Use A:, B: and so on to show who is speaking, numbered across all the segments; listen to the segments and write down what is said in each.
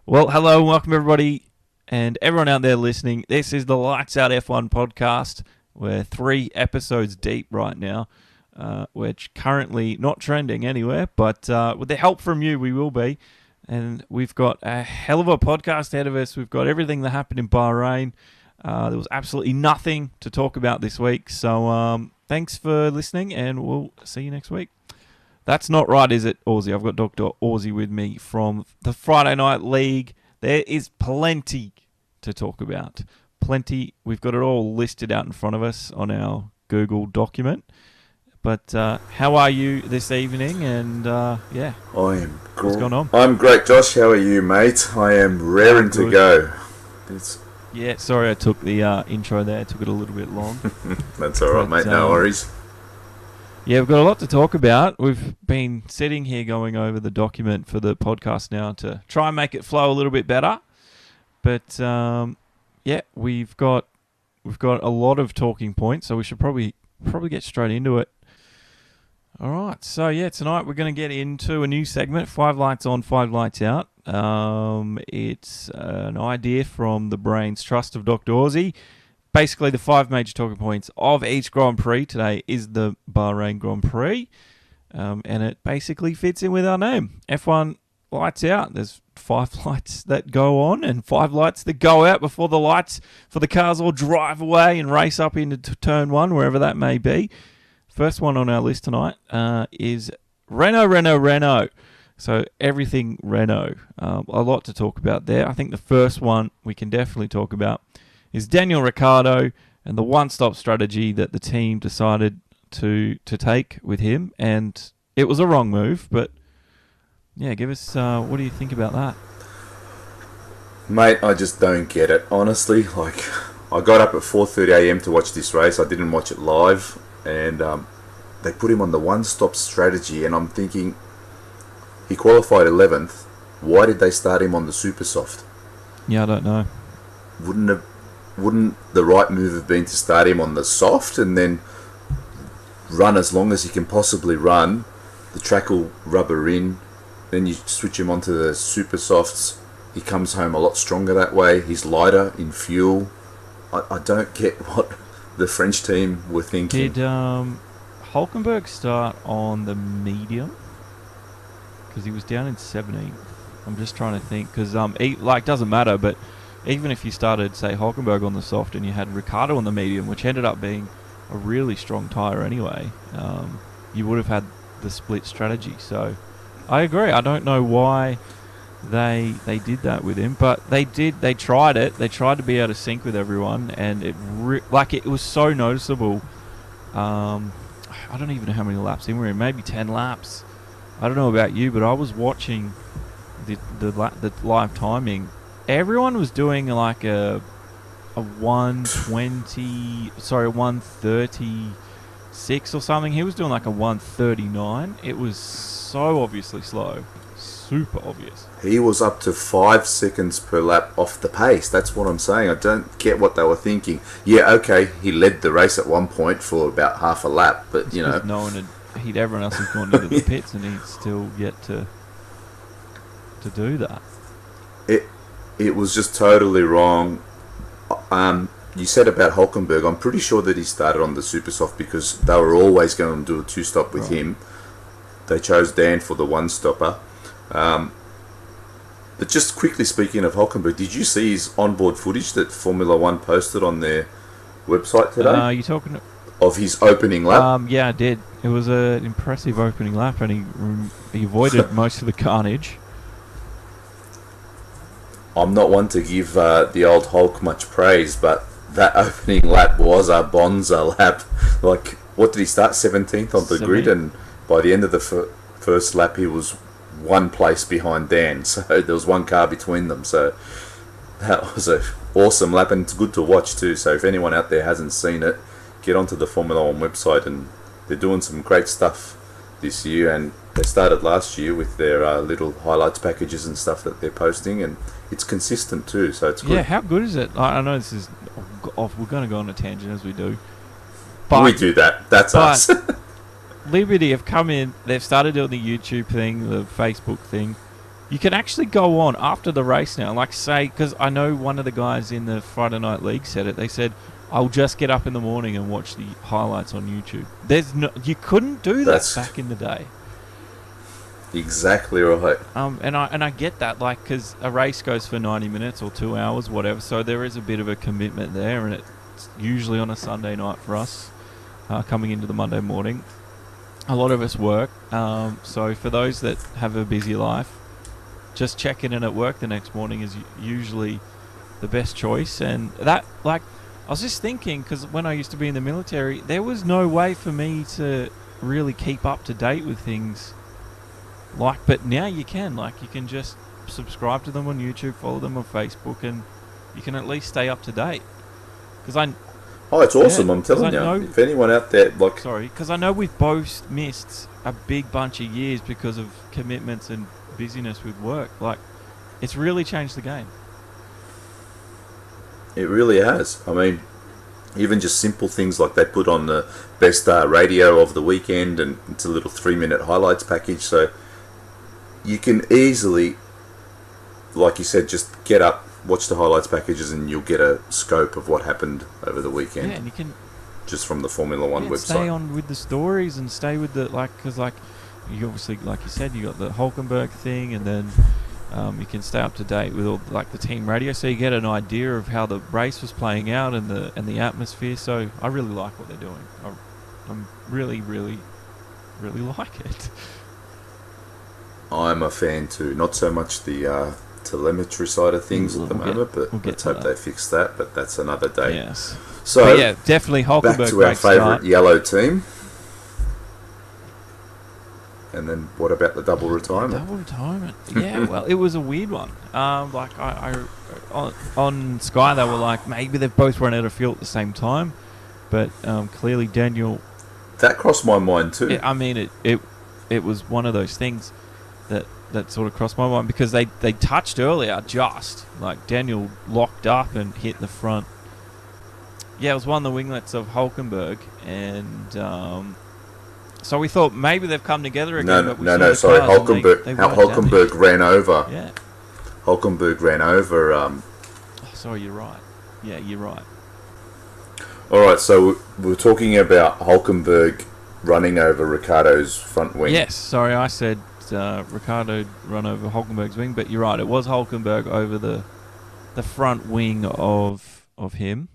A: Well, hello and welcome everybody and everyone out there listening. This is the Lights Out F1 podcast. We're 3 episodes deep right now, which currently not trending anywhere, but with the help from you, we will be. And we've got a hell of a podcast ahead of us. We've got everything that happened in Bahrain. There was absolutely nothing to talk about this week. So thanks for listening and we'll see you next week. That's not right, is it, Aussie? I've got Dr. Aussie with me from the Friday Night League. There is plenty to talk about. Plenty. We've got it all listed out in front of us on our Google document. But how are you this evening? And
B: I am cool.
A: What's going on?
B: I'm great, Josh. How are you, mate? I am raring to go.
A: Yeah, sorry I took the intro there. It took it a little bit long.
B: That's all right, mate. No worries.
A: Yeah, we've got a lot to talk about. We've been sitting here going over the document for the podcast now to try and make it flow a little bit better. But we've got a lot of talking points, so we should probably get straight into it. All right, so tonight we're going to get into a new segment, 5 lights on, 5 lights out. It's an idea from the brain's trust of Dr. Aussie. Basically, the 5 major talking points of each Grand Prix. Today is the Bahrain Grand Prix, and it basically fits in with our name. F1 lights out. There's 5 lights that go on and 5 lights that go out before the lights for the cars all drive away and race up into turn 1, wherever that may be. First one on our list tonight is Renault. So everything Renault. A lot to talk about there. I think the first one we can definitely talk about is Daniel Ricciardo and the one-stop strategy that the team decided to take with him. And it was a wrong move, but give us, what do you think about that?
B: Mate, I just don't get it. Honestly, I got up at 4:30am to watch this race. I didn't watch it live. And they put him on the one-stop strategy. And I'm thinking, he qualified 11th. Why did they start him on the super soft?
A: Yeah, I don't know.
B: Wouldn't the right move have been to start him on the soft and then run as long as he can possibly run? The track will rubber in. Then you switch him onto the super softs. He comes home a lot stronger that way. He's lighter in fuel. I don't get what the French team were thinking.
A: Did Hulkenberg start on the medium? Because he was down in 17th. I'm just trying to think. Because doesn't matter, but even if you started, say, Hulkenberg on the soft and you had Ricciardo on the medium, which ended up being a really strong tyre anyway, you would have had the split strategy. So I agree. I don't know why they did that with him, but they did. They tried it. They tried to be out of sync with everyone, and it was so noticeable. I don't even know how many laps in we're in. Maybe 10 laps. I don't know about you, but I was watching the live timing. Everyone was doing like a 136 or something. He was doing like a 139. It was so obviously slow. Super obvious.
B: He was up to 5 seconds per lap off the pace. That's what I'm saying. I don't get what they were thinking. Yeah, okay, he led the race at one point for about half a lap, but you know,
A: everyone else has gone into the pits and he's still yet to do that.
B: It was just totally wrong. You said about Hulkenberg, I'm pretty sure that he started on the super soft because they were always going to do a 2-stop with him. They chose Dan for the one-stopper. But just quickly speaking of Hulkenberg, did you see his onboard footage that Formula One posted on their website today?
A: You talking
B: of his opening lap?
A: Yeah, I did. It was an impressive opening lap, and he avoided most of the carnage.
B: I'm not one to give the old Hulk much praise, but that opening lap was a bonza lap. What did he start? 17th on the grid, and by the end of the first lap, he was one place behind Dan. So there was one car between them. So that was an awesome lap, and it's good to watch too. So if anyone out there hasn't seen it, get onto the Formula One website, and they're doing some great stuff this year. And they started last year with their little highlights packages and stuff that they're posting, and it's consistent too, so it's good.
A: Yeah, how good is it? I know this is off. We're going to go on a tangent as we do.
B: But we do that. That's us.
A: Liberty have come in. They've started doing the YouTube thing, the Facebook thing, You can actually go on after the race now, like say, because I know one of the guys in the Friday Night League said it. They said, "I'll just get up in the morning and watch the highlights on YouTube." You couldn't do that back in the day.
B: Exactly right.
A: And I get that, like, because a race goes for 90 minutes or 2 hours, whatever. So there is a bit of a commitment there, and it's usually on a Sunday night for us, coming into the Monday morning. A lot of us work, so for those that have a busy life, just checking in at work the next morning is usually the best choice. And that, like, I was just thinking, because when I used to be in the military, there was no way for me to really keep up to date with things. But now you can. Like, you can just subscribe to them on YouTube, follow them on Facebook, and you can at least stay up to date.
B: Oh, it's awesome! I'm telling you. If anyone out there,
A: because I know we've both missed a big bunch of years because of commitments and busyness with work. Like, it's really changed the game.
B: It really has. I mean, even just simple things like they put on the best radio of the weekend, and it's a little 3-minute highlights package. So you can easily, like you said, just get up, watch the highlights packages, and you'll get a scope of what happened over the weekend.
A: Yeah, and you can
B: just from the Formula One website.
A: Stay on with the stories and stay with the because you obviously, like you said, you got the Hulkenberg thing, and then you can stay up to date with all the team radio, so you get an idea of how the race was playing out and the atmosphere. So I really like what they're doing. I'm really, really, really like it.
B: I'm a fan too. Not so much the telemetry side of things at the moment, but let's hope they fix that. But that's another day.
A: Yes.
B: So
A: but yeah, definitely Hulkenberg.
B: Back to our favourite yellow team. And then what about the double retirement?
A: Double retirement. Yeah, well, it was a weird one. On Sky, they were like, maybe they've both run out of fuel at the same time, but clearly Daniel.
B: That crossed my mind too.
A: I mean, it was one of those things that sort of crossed my mind, because they touched earlier, just like Daniel locked up and hit the front. Yeah, it was one of the winglets of Hulkenberg, and so we thought maybe they've come together again.
B: Sorry, Hulkenberg ran over.
A: Yeah,
B: Hulkenberg ran over.
A: Sorry, you're right. Yeah, you're right.
B: All right, so we're talking about Hulkenberg running over Ricciardo's front wing.
A: Yes, sorry, I said Ricciardo run over Hulkenberg's wing, but you're right. It was Hulkenberg over the front wing of him.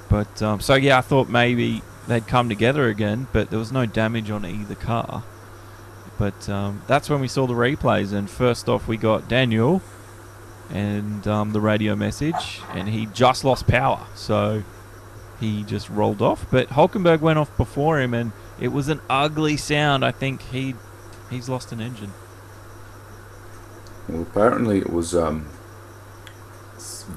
A: But so yeah, I thought maybe they'd come together again, but there was no damage on either car. But that's when we saw the replays, and first off we got Daniel and the radio message, and he just lost power, so he just rolled off. But Hulkenberg went off before him, and it was an ugly sound. I think he's lost an engine.
B: Well, apparently it was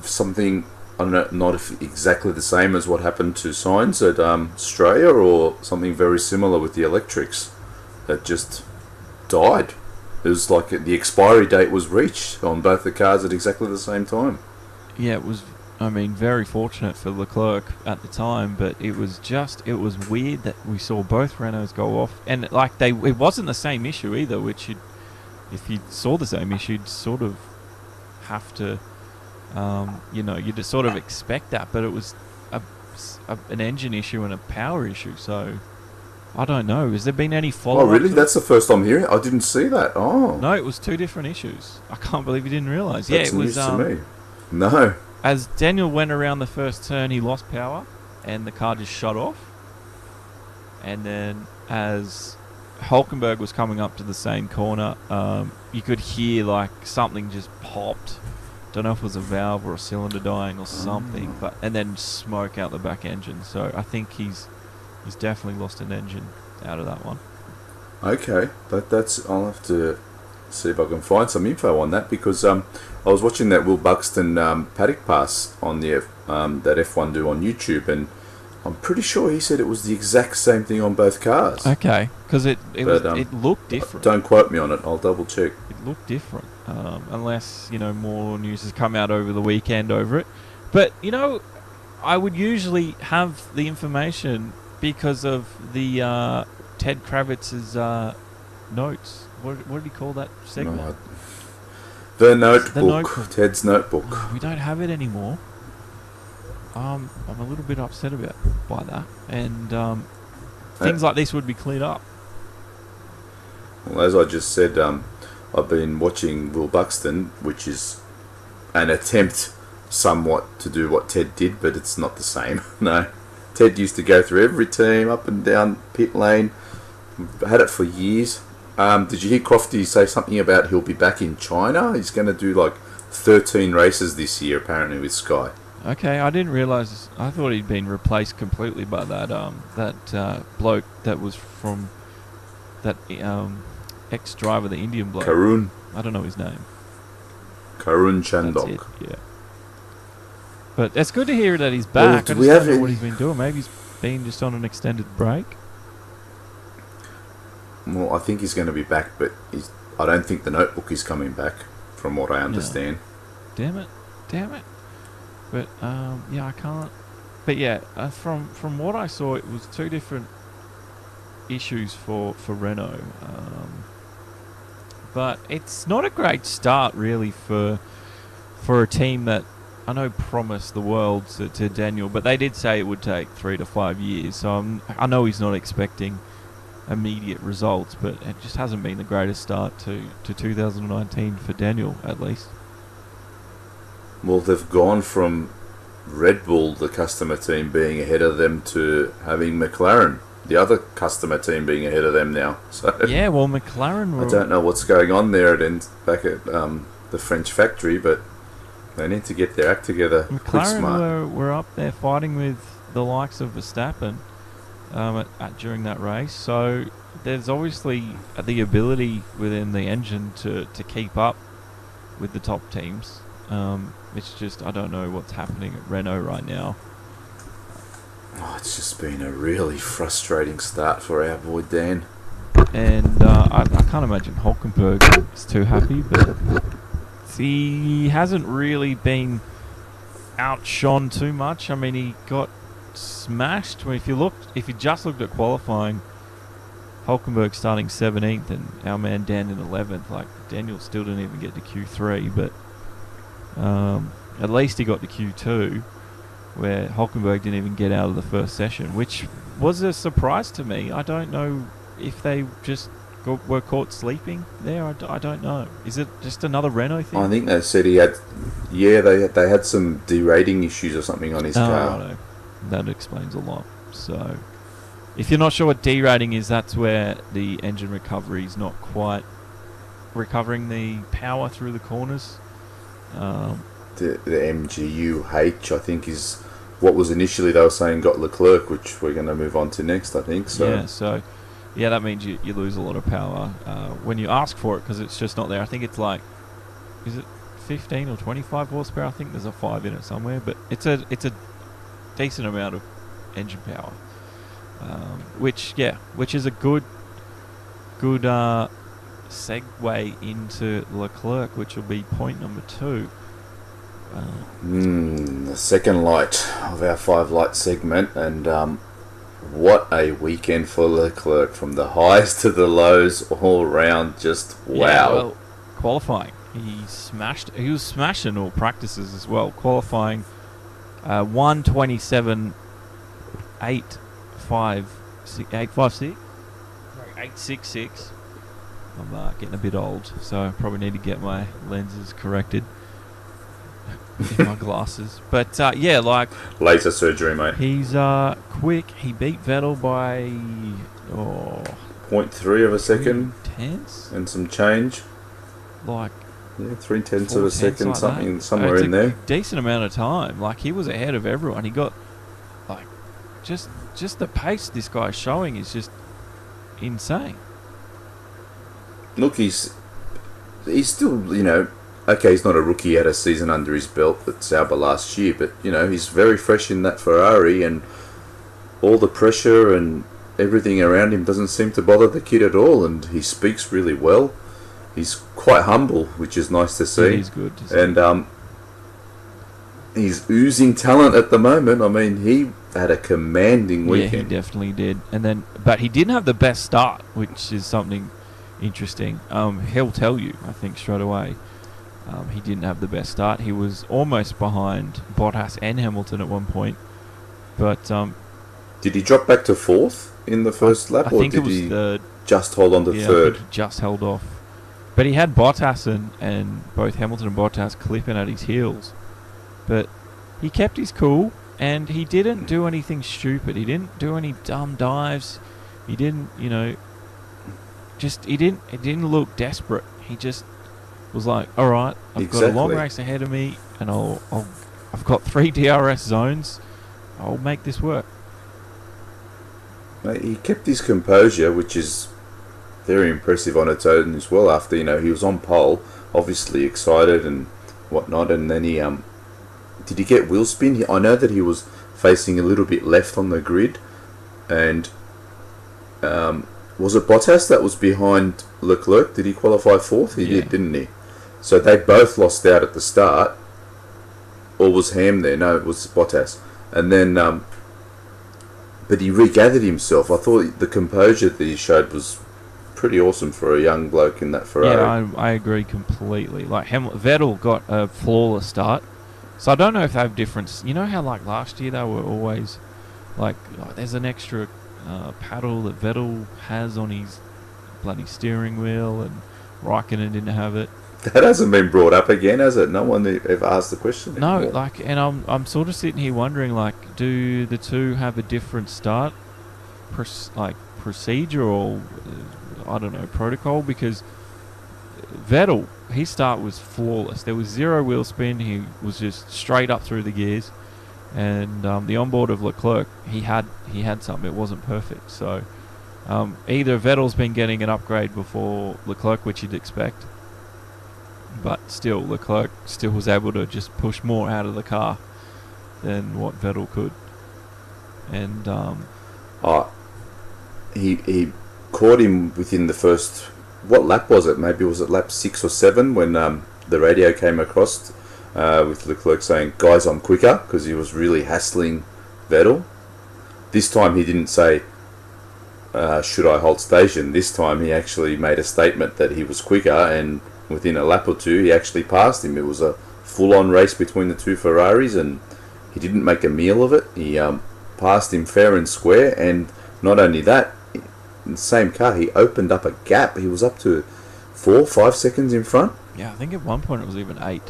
B: something, I don't know, not exactly the same as what happened to Sainz at Australia, or something very similar with the electrics that just died. It was like the expiry date was reached on both the cars at exactly the same time.
A: Yeah, it was, I mean, very fortunate for Leclerc at the time, but it was weird that we saw both Renaults go off, and it wasn't the same issue either, which if you saw the same issue, you'd sort of have to, you'd just sort of expect that, but it was an engine issue and a power issue, so I don't know. Has there been any follow-up?
B: Oh, really? That's the first I'm hearing. I didn't see that. Oh.
A: No, it was two different issues. I can't believe you didn't realise.
B: That's
A: it was
B: news to me. No.
A: As Daniel went around the first turn, he lost power, and the car just shut off. And then as Hulkenberg was coming up to the same corner, you could hear like something just popped. Don't know if it was a valve or a cylinder dying or something, and then smoke out the back engine. So I think he's definitely lost an engine out of that one.
B: Okay, I'll have to see if I can find some info on that, because I was watching that Will Buxton paddock pass on the that F1 do on YouTube, and I'm pretty sure he said it was the exact same thing on both cars.
A: Okay, because it looked different.
B: Don't quote me on it. I'll double check.
A: It looked different, unless more news has come out over the weekend over it. But I would usually have the information because of the Ted Kravitz's notes. What did he call that segment?
B: The notebook.
A: The notebook.
B: Ted's notebook.
A: We don't have it anymore. I'm a little bit upset by that, and things like this would be cleared up.
B: Well, as I just said, I've been watching Will Buxton, which is an attempt somewhat to do what Ted did, but it's not the same. No. Ted used to go through every team, up and down pit lane. Had it for years. Did you hear Crofty say something about he'll be back in China? He's going to do like 13 races this year, apparently, with Sky.
A: Okay, I didn't realise. I thought he'd been replaced completely by that bloke that was from that ex-driver, the Indian bloke.
B: Karun.
A: I don't know his name.
B: Karun Chandok.
A: That's it, yeah. But it's good to hear that he's back.
B: Well,
A: I just don't know what he's been doing. Maybe he's been just on an extended break.
B: Well, I think he's going to be back, but I don't think the notebook is coming back, from what I understand.
A: No. Damn it. But, yeah, I can't... But, yeah, from what I saw, it was two different issues for Renault. But it's not a great start, really, for a team that I know promised the world to Daniel, but they did say it would take 3 to 5 years. So I know he's not expecting immediate results, but it just hasn't been the greatest start to 2019 for Daniel, at least.
B: Well, they've gone from Red Bull, the customer team, being ahead of them, to having McLaren, the other customer team, being ahead of them now. So
A: yeah, well, McLaren...
B: I don't know what's going on there back at the French factory, but they need to get their act together.
A: McLaren were up there fighting with the likes of Verstappen during that race, so there's obviously the ability within the engine to keep up with the top teams. It's just, I don't know what's happening at Renault right now.
B: Oh, it's just been a really frustrating start for our boy Dan.
A: And I can't imagine Hulkenberg is too happy, but he hasn't really been outshone too much. I mean, he got smashed. If you just looked at qualifying, Hulkenberg starting 17th and our man Dan in 11th. Like, Daniel still didn't even get to Q3, but at least he got to Q2, where Hulkenberg didn't even get out of the first session, which was a surprise to me. I don't know if they just were caught sleeping there. I don't know. Is it just another Renault thing?
B: I think they said he had... Yeah, they had some derating issues or something on his car.
A: Righto. That explains a lot. So, if you're not sure what derating is, that's where the engine recovery is not quite recovering the power through the corners.
B: The MGUH, I think, is what was initially they were saying got Leclerc, which we're going to move on to next, I think. So yeah, that means you lose a lot of power when you ask for it, because it's just not there. I think it's like, is it 15 or 25 horsepower? I think there's a 5 in it somewhere, but it's a decent amount of engine power, which is a good segue into Leclerc, which will be point number 2. The second light of our 5 light segment, and what a weekend for Leclerc, from the highs to the lows all around. Just wow.
A: Yeah, well, qualifying, he was smashing all practices as well. Qualifying 866. I'm getting a bit old, so I probably need to get my lenses corrected in my glasses. But yeah, like,
B: laser surgery, mate.
A: He's quick. He beat Vettel by
B: 0.3 of a second,
A: 3/10
B: and some change.
A: Like,
B: yeah, 3/10 of a second,
A: like
B: something
A: that.
B: somewhere in there.
A: Decent amount of time. Like, he was ahead of everyone. He got like just the pace this guy's showing is just insane.
B: Look, he's still, okay, he's not a rookie, he had a season under his belt at Sauber last year, but, he's very fresh in that Ferrari, and all the pressure and everything around him doesn't seem to bother the kid at all, and he speaks really well. He's quite humble, which is nice to see.
A: He's good to see.
B: And he's oozing talent at the moment. I mean, he had a commanding weekend.
A: Yeah, he definitely did. But he didn't have the best start, which is something interesting. He'll tell you, I think, straight away. He didn't have the best start. He was almost behind Bottas and Hamilton at one point. But
B: did he drop back to fourth in the first lap,
A: I
B: or
A: think
B: did
A: it was
B: he
A: third.
B: just hold on to
A: Yeah, I
B: third?
A: think he just held off. But he had Bottas and both Hamilton and Bottas clipping at his heels. But he kept his cool, and he didn't do anything stupid. He didn't do any dumb dives. He didn't, he didn't look desperate. He just was like, all right, I've got a long race ahead of me, and I've got 3 DRS zones. I'll make this work.
B: Mate, he kept his composure, which is very impressive on its own as well. After he was on pole, obviously excited and whatnot, and then he did he get wheel spin? I know that he was facing a little bit left on the grid, and was it Bottas that was behind Leclerc? Did he qualify fourth? He did, didn't he? So they both lost out at the start. Or was Ham there? No, it was Bottas. And then, but he regathered himself. I thought the composure that he showed was pretty awesome for a young bloke in that Ferrari.
A: Yeah, I agree completely. Like Vettel got a flawless start. So I don't know if they have different... You know how like last year they were always like, oh, there's an extra paddle that Vettel has on his bloody steering wheel, and Raikkonen didn't have it.
B: That hasn't been brought up again, has it? No one ever asked the question anymore.
A: No, and I'm sort of sitting here wondering, like, do the two have a different start, procedure or I don't know, protocol? Because Vettel, his start was flawless. There was 0 wheel spin. He was just straight up through the gears, and the onboard of Leclerc, he had something. It wasn't perfect. So either Vettel's been getting an upgrade before Leclerc, which you'd expect. But still, Leclerc still was able to just push more out of the car than what Vettel could. And
B: he caught him within the first... What lap was it? Maybe was it lap 6 or 7 when the radio came across with Leclerc saying, "Guys, I'm quicker," because he was really hassling Vettel. This time he didn't say, "Should I hold station?" This time he actually made a statement that he was quicker, and within a lap or two, he actually passed him. It was a full-on race between the two Ferraris, and he didn't make a meal of it. He passed him fair and square, and not only that, in the same car, he opened up a gap. He was up to 4-5 seconds in front.
A: Yeah, I think at one point it was even 8.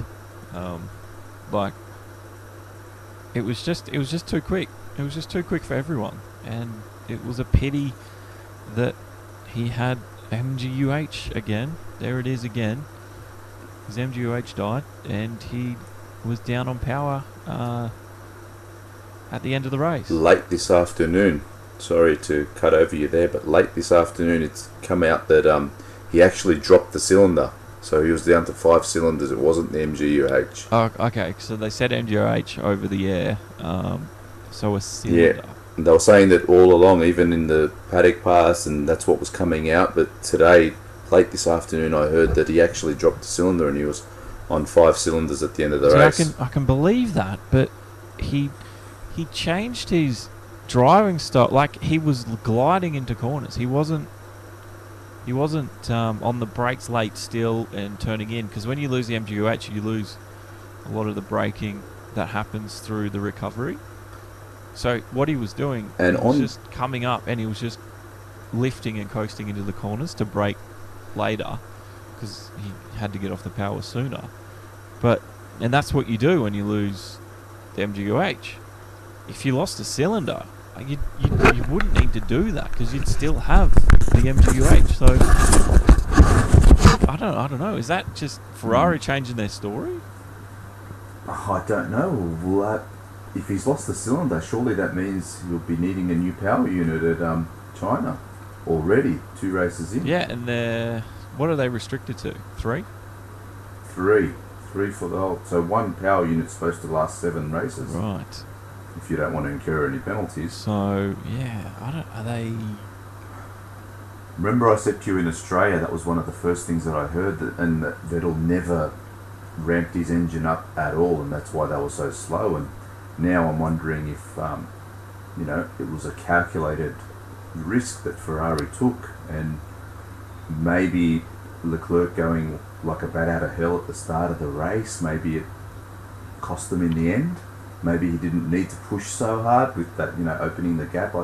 A: It was just too quick. It was just too quick for everyone, and it was a pity that he had MGUH again. There it is again. His MGUH died, and he was down on power at the end of the race.
B: Late this afternoon, sorry to cut over you there, but late this afternoon it's come out that he actually dropped the cylinder. So he was down to 5 cylinders. It wasn't the MGUH.
A: Oh, okay. So they said MGUH over the air. So a cylinder.
B: Yeah. They were saying that all along, even in the paddock pass, and that's what was coming out. But today, late this afternoon, I heard that he actually dropped the cylinder and he was on 5 cylinders at the end of the race.
A: I can believe that, but he changed his driving style. Like, he was gliding into corners. He wasn't on the brakes late still and turning in, because when you lose the MGUH, you lose a lot of the braking that happens through the recovery. So what he was doing was just coming up, and he was just lifting and coasting into the corners to brake later, because he had to get off the power sooner. And that's what you do when you lose the MGUH. If you lost a cylinder, you wouldn't need to do that, because you'd still have the MGUH. So I don't know. Is that just Ferrari changing their story?
B: I don't know. If he's lost the cylinder, surely that means he'll be needing a new power unit at China already, 2 races in.
A: Yeah, and what are they restricted to? 3?
B: 3 for the whole. So 1 power unit's supposed to last 7 races.
A: Right.
B: If you don't want to incur any penalties.
A: So yeah, are they?
B: Remember, I said to you in Australia that was one of the first things that I heard, and that Vettel never ramped his engine up at all, and that's why they were so slow. And now I'm wondering if it was a calculated risk that Ferrari took, and maybe Leclerc going like a bat out of hell at the start of the race. Maybe it cost them in the end. Maybe he didn't need to push so hard with that, opening the gap.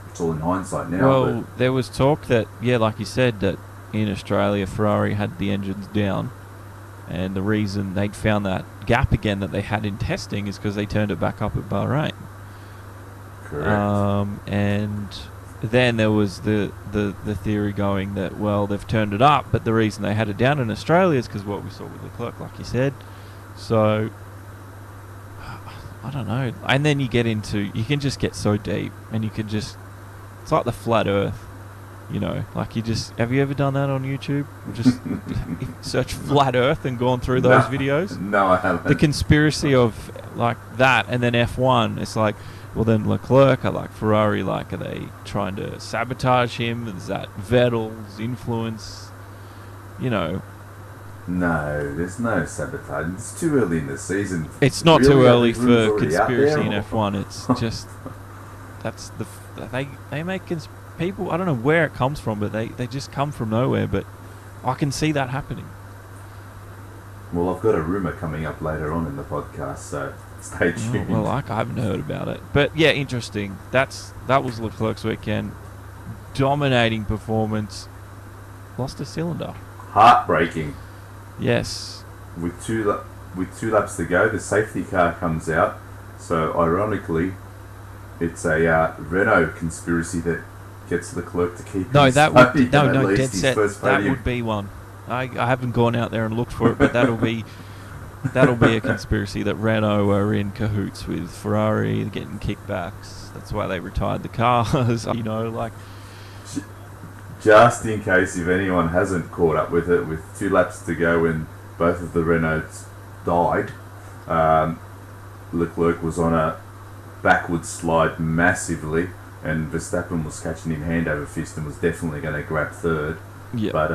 B: It's all in hindsight now.
A: Well, there was talk that, like you said, that in Australia, Ferrari had the engines down, and the reason they'd found that gap again that they had in testing is because they turned it back up at Bahrain.
B: Correct.
A: And then there was the theory going that, well, they've turned it up, but the reason they had it down in Australia is because what we saw with Leclerc, like you said. So I don't know. And then you can just get so deep, and it's like the flat earth, like have you ever done that on YouTube? Just search flat earth and gone through those videos?
B: No, I haven't.
A: The conspiracy of like that, and then F1, it's like, well, then Leclerc, like Ferrari, like, are they trying to sabotage him? Is that Vettel's influence?
B: No, there's no sabotage. It's too early in the season.
A: It's not
B: really,
A: too early for
B: already
A: conspiracy in F1. It's just they make people. I don't know where it comes from, but they just come from nowhere. But I can see that happening.
B: Well, I've got a rumor coming up later on in the podcast, so stay tuned.
A: Well, I haven't heard about it, but yeah, interesting. That was Leclerc's weekend. Dominating performance. Lost a cylinder.
B: Heartbreaking.
A: Yes.
B: With two laps to go, the safety car comes out. So ironically, it's a Renault conspiracy that gets Leclerc to keep. Dead set.
A: That would be one. I haven't gone out there and looked for it, but that'll be a conspiracy that Renault are in cahoots with Ferrari, getting kickbacks. That's why they retired the cars.
B: Just in case if anyone hasn't caught up with it, with 2 laps to go when both of the Renaults died, Leclerc was on a backward slide massively, and Verstappen was catching him hand over fist and was definitely going to grab third.
A: Yep.
B: But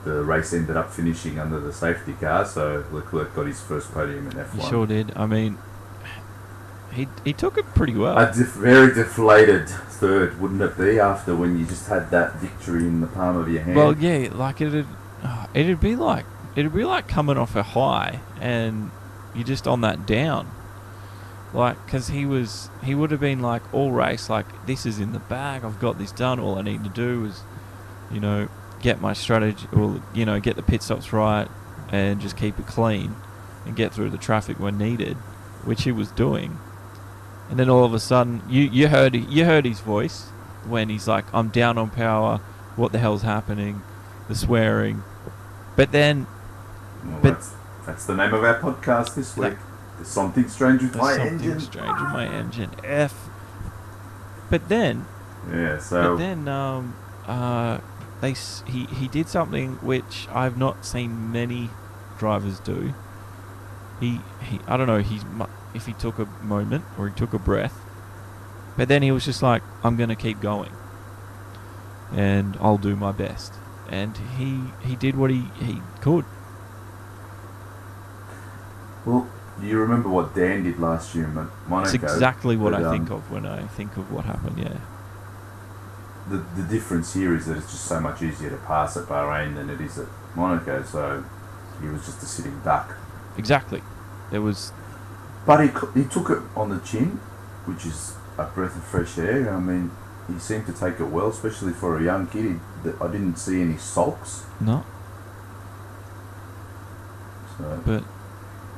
B: the race ended up finishing under the safety car, so Leclerc got his first podium in F1.
A: He sure did. I mean, he took it pretty well.
B: A very deflated third, wouldn't it be, after when you just had that victory in the palm of your hand?
A: Well, yeah, like it'd be like coming off a high and you're just on that down. Like, because he would have been like all race, like, this is in the bag, I've got this done, all I need to do is, get my strategy, or, get the pit stops right and just keep it clean and get through the traffic when needed, which he was doing. And then all of a sudden, you heard his voice when he's like, I'm down on power, what the hell's happening, the swearing. But then...
B: Well, that's the name of our podcast this week. There's something strange with my engine.
A: Something strange with my engine. F. But then...
B: Yeah, so...
A: But then, he did something which I've not seen many drivers do. I don't know, if he took a moment or he took a breath, but then he was just like, I'm going to keep going and I'll do my best, and he did what he could.
B: Well, you remember what Dan did last year in Monaco?
A: It's exactly what I think of when I think of what happened. Yeah,
B: the difference here is that it's just so much easier to pass at Bahrain than it is at Monaco, so he was just a sitting duck.
A: Exactly. There was...
B: But he took it on the chin, which is a breath of fresh air. I mean, he seemed to take it well, especially for a young kid. I didn't see any sulks.
A: No.
B: So,
A: but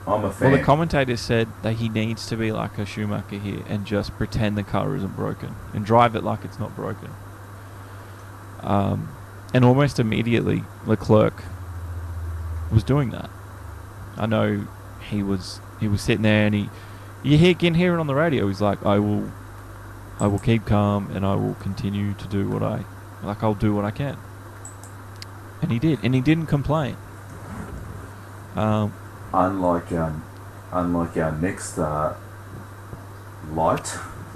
B: I'm a fan.
A: Well, the commentator said that he needs to be like a Schumacher here and just pretend the car isn't broken and drive it like it's not broken. And almost immediately, Leclerc was doing that. I know he was sitting there, and you can hear it on the radio. He's like, I will keep calm, and I will continue to do I'll do what I can. And he did, and he didn't complain.
B: Unlike our next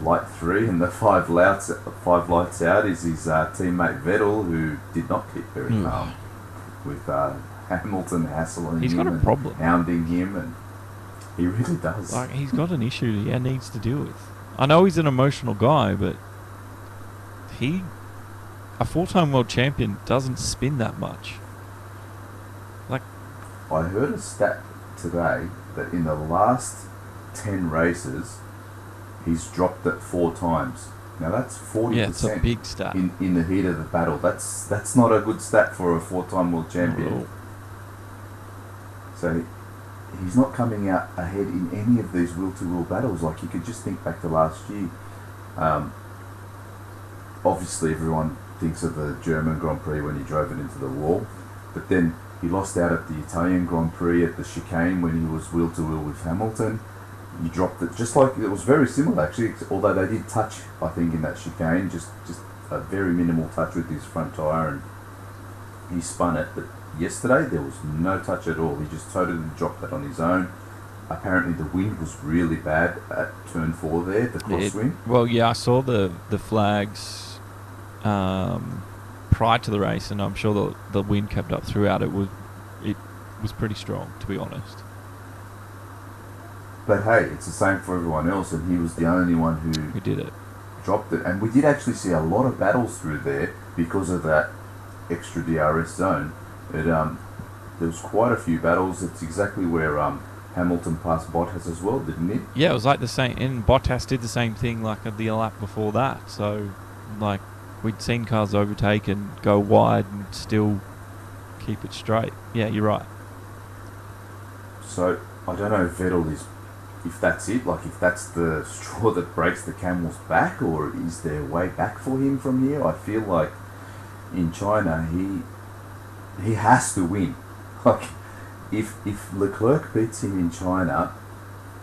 B: light 3 and the 5 lights out is his teammate Vettel, who did not keep very calm with Hamilton hassling him.
A: He's got a problem,
B: hounding him, and he really does.
A: Like, he's got an issue he needs to deal with. I know he's an emotional guy, but a 4-time world champion doesn't spin that much. Like,
B: I heard a stat today that in the last 10 races, he's dropped it 4 times. Now that's 40%.
A: Yeah, it's a big stat.
B: In the heat of the battle. That's not a good stat for a 4-time world champion. So he's not coming out ahead in any of these will-to-will battles. Like, you could just think back to last year. Obviously, everyone thinks of the German Grand Prix when he drove it into the wall, but then he lost out at the Italian Grand Prix at the chicane when he was wheel-to-wheel with Hamilton. He dropped it just like it was very similar actually, although they did touch, I think, in that chicane, just a very minimal touch with his front tyre, and he spun it. But yesterday there was no touch at all. He just totally dropped that on his own. Apparently the wind was really bad at turn 4 there, the crosswind.
A: Well, yeah, I saw the flags prior to the race, and I'm sure the wind kept up throughout. It was pretty strong, to be honest.
B: But hey, it's the same for everyone else, and he was the only one who
A: did it.
B: Dropped it. And we did actually see a lot of battles through there because of that extra DRS zone. There was quite a few battles. It's exactly where Hamilton passed Bottas as well, didn't it?
A: Yeah, it was like the same, and Bottas did the same thing like at the lap before that. So, like, we'd seen cars overtake and go wide and still keep it straight. Yeah, you're right.
B: So, I don't know if Vettel if that's it, like if that's the straw that breaks the camel's back, or is there a way back for him from here? I feel like in China he has to win. Like, if Leclerc beats him in China,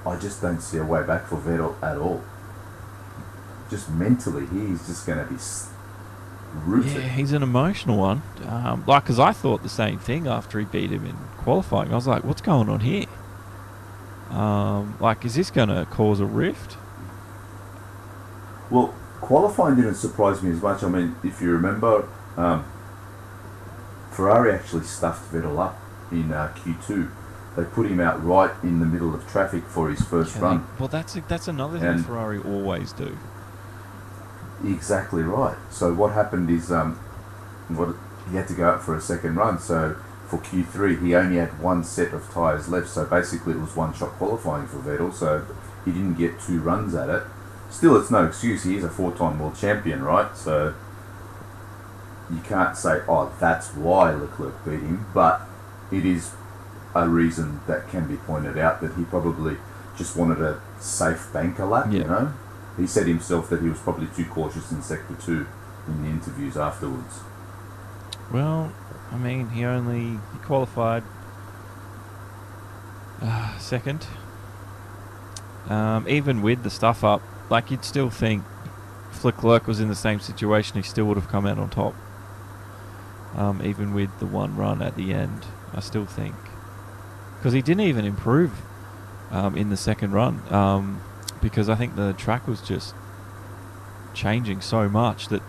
B: I just don't see a way back for Vettel at all. Just mentally, he's just going to be rooted.
A: Yeah, he's an emotional one. Because I thought the same thing after he beat him in qualifying. I was like, what's going on here? Is this going to cause a rift?
B: Well, qualifying didn't surprise me as much. I mean, if you remember, Ferrari actually stuffed Vettel up in Q2. They put him out right in the middle of traffic for his first run.
A: That's another thing Ferrari always do.
B: Exactly right. So what happened is he had to go out for a second run. So for Q3, he only had one set of tyres left. So basically it was one-shot qualifying for Vettel. So he didn't get 2 runs at it. Still, it's no excuse. He is a 4-time world champion, right? So you can't say, oh, that's why Leclerc beat him. But it is a reason that can be pointed out that he probably just wanted a safe banker lap, you know? He said himself that he was probably too cautious in Sector 2 in the interviews afterwards.
A: Well, I mean, he qualified second. Even with the stuff up, like, you'd still think if Leclerc was in the same situation, he still would have come out on top. Even with the one run at the end, I still think. Because he didn't even improve in the second run. Because I think the track was just changing so much that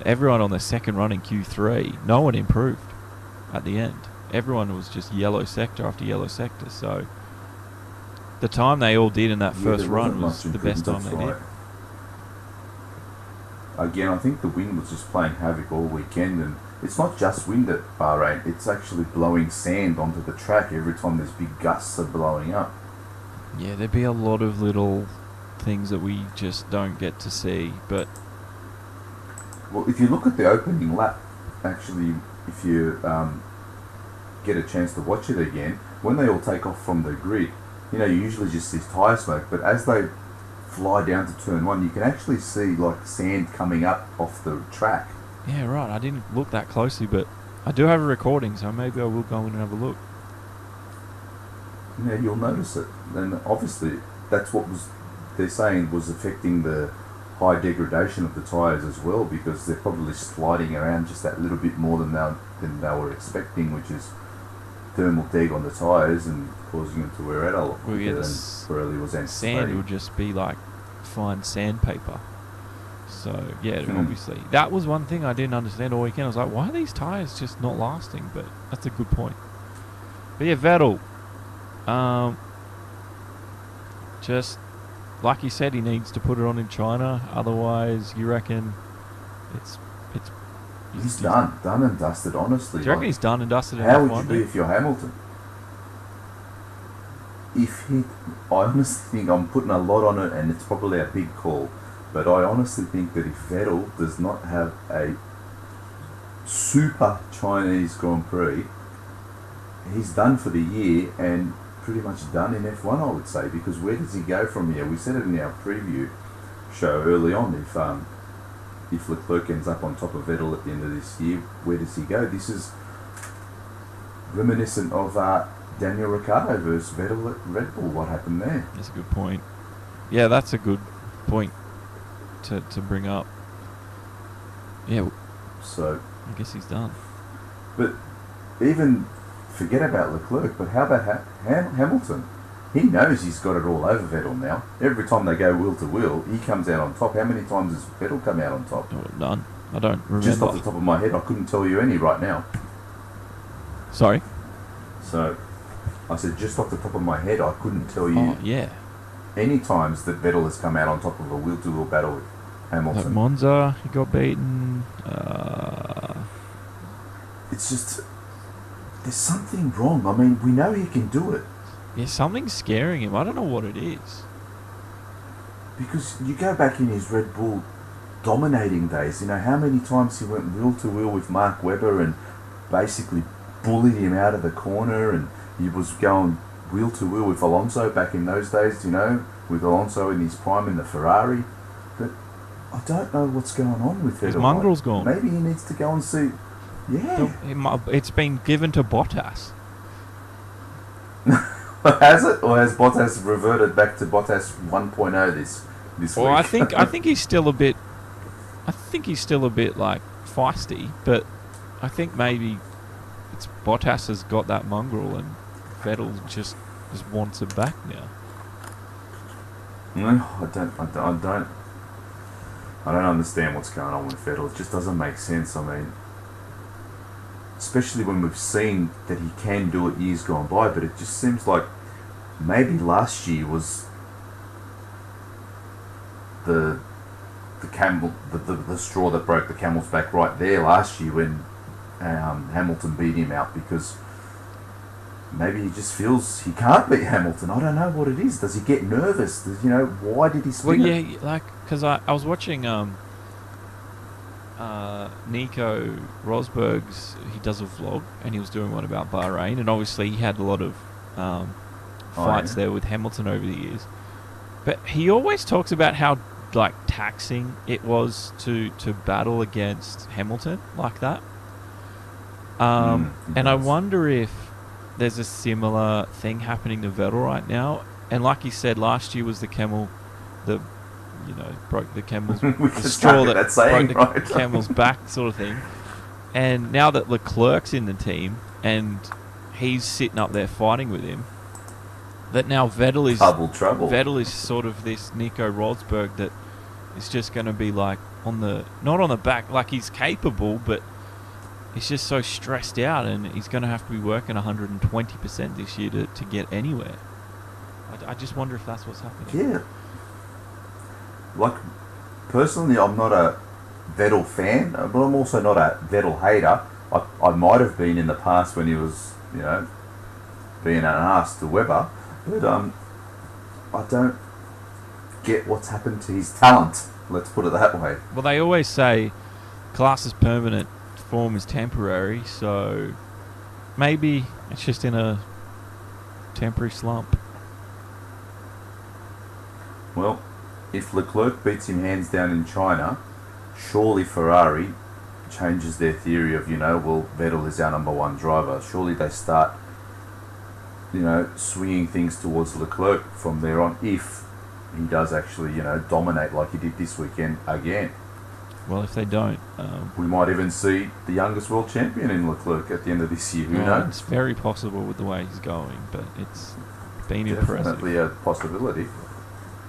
A: everyone on the second run in Q3, no one improved at the end. Everyone was just yellow sector after yellow sector. So the time they all did in that first run was the best time they did.
B: Again, I think the wind was just playing havoc all weekend, and it's not just wind at Bahrain, it's actually blowing sand onto the track every time there's big gusts are blowing up.
A: Yeah, there'd be a lot of little things that we just don't get to see, but...
B: Well, if you look at the opening lap, actually, if you get a chance to watch it again, when they all take off from the grid, you usually just see tyre smoke, but as they fly down to turn 1, you can actually see, like, sand coming up off the track.
A: Yeah, right, I didn't look that closely, but I do have a recording, so maybe I will go in and have a look.
B: Yeah, you'll notice it. And obviously, that's what they're saying was affecting the high degradation of the tyres as well, because they're probably sliding around just that little bit more than they were expecting, which is thermal deg on the tyres and causing them to wear out a lot quicker than Pirelli was anticipating.
A: Sand will just be like fine sandpaper. So, yeah, obviously. That was one thing I didn't understand all weekend. I was like, why are these tyres just not lasting? But that's a good point. But yeah, Vettel. Just like you said, he needs to put it on in China. Otherwise, you reckon
B: he's done and dusted. Honestly,
A: do you reckon he's done and dusted?
B: How would you be if you're Hamilton? I honestly think I'm putting a lot on it, and it's probably a big call, but I honestly think that if Vettel does not have a super Chinese Grand Prix, he's done for the year and pretty much done in F1, I would say, because where does he go from here? We said it in our preview show early on, if Leclerc ends up on top of Vettel at the end of this year, where does he go? This is reminiscent of Daniel Ricciardo versus Vettel at Red Bull. What happened there?
A: That's a good point. Yeah, that's a good point to bring up. Yeah,
B: so
A: I guess he's done.
B: But even forget about Leclerc, but how about Hamilton? He knows he's got it all over Vettel now. Every time they go wheel to wheel, he comes out on top. How many times has Vettel come out on top?
A: Oh, none. I don't remember.
B: Just off the top of my head, I couldn't tell you any right now.
A: Sorry?
B: So, I said just off the top of my head, I couldn't tell you any times that Vettel has come out on top of a wheel-to-wheel battle with Hamilton.
A: Like Monza, he got beaten.
B: It's just, there's something wrong. I mean, we know he can do it.
A: Yeah, something's scaring him. I don't know what it is.
B: Because you go back in his Red Bull dominating days, you know, how many times he went wheel to wheel with Mark Webber and basically bullied him out of the corner, and he was going wheel to wheel with Alonso back in those days, you know, with Alonso in his prime in the Ferrari. But I don't know what's going on with Vettel.
A: His mongrel's gone.
B: Maybe he needs to go and see. Yeah.
A: It's been given to Bottas.
B: Has it, or has Bottas reverted back to Bottas 1.0 this week?
A: Well, I think he's still a bit. I think he's still a bit like feisty, but I think maybe it's Bottas has got that mongrel, and Vettel just wants it back now.
B: No, I don't understand what's going on with Vettel. It just doesn't make sense. I mean, especially when we've seen that he can do it years gone by, but it just seems like maybe last year was the straw that broke the camel's back right there last year when Hamilton beat him out, because maybe he just feels he can't beat Hamilton. I don't know what it is. Does he get nervous? Why did he spin it?
A: Yeah, like, because I was watching Nico Rosberg's, he does a vlog, and he was doing one about Bahrain, and obviously he had a lot of fights there with Hamilton over the years. But he always talks about how like taxing it was to battle against Hamilton like that. And I wonder if there's a similar thing happening to Vettel right now. And like he said, last year was the camel, broke the camel's the straw that broke the camel's back sort of thing. And now that Leclerc's in the team and he's sitting up there fighting with him, that now Vettel is
B: trouble.
A: Vettel is sort of this Nico Rosberg that is just going to be like not on the back, like he's capable, but he's just so stressed out, and he's going to have to be working 120% this year to get anywhere. I just wonder if that's what's happening.
B: Yeah. Like, personally, I'm not a Vettel fan, but I'm also not a Vettel hater. I might have been in the past when he was, being an ass to Webber, but I don't get what's happened to his talent. Let's put it that way.
A: Well, they always say class is permanent, form is temporary, so maybe it's just in a temporary slump.
B: Well, if Leclerc beats him hands down in China, surely Ferrari changes their theory of, Vettel is our number one driver. Surely they start, swinging things towards Leclerc from there on, if he does actually, dominate like he did this weekend again.
A: Well, if they don't,
B: we might even see the youngest world champion in Leclerc at the end of this year. Who knows?
A: It's very possible with the way he's going, but it's been impressive.
B: Definitely a possibility.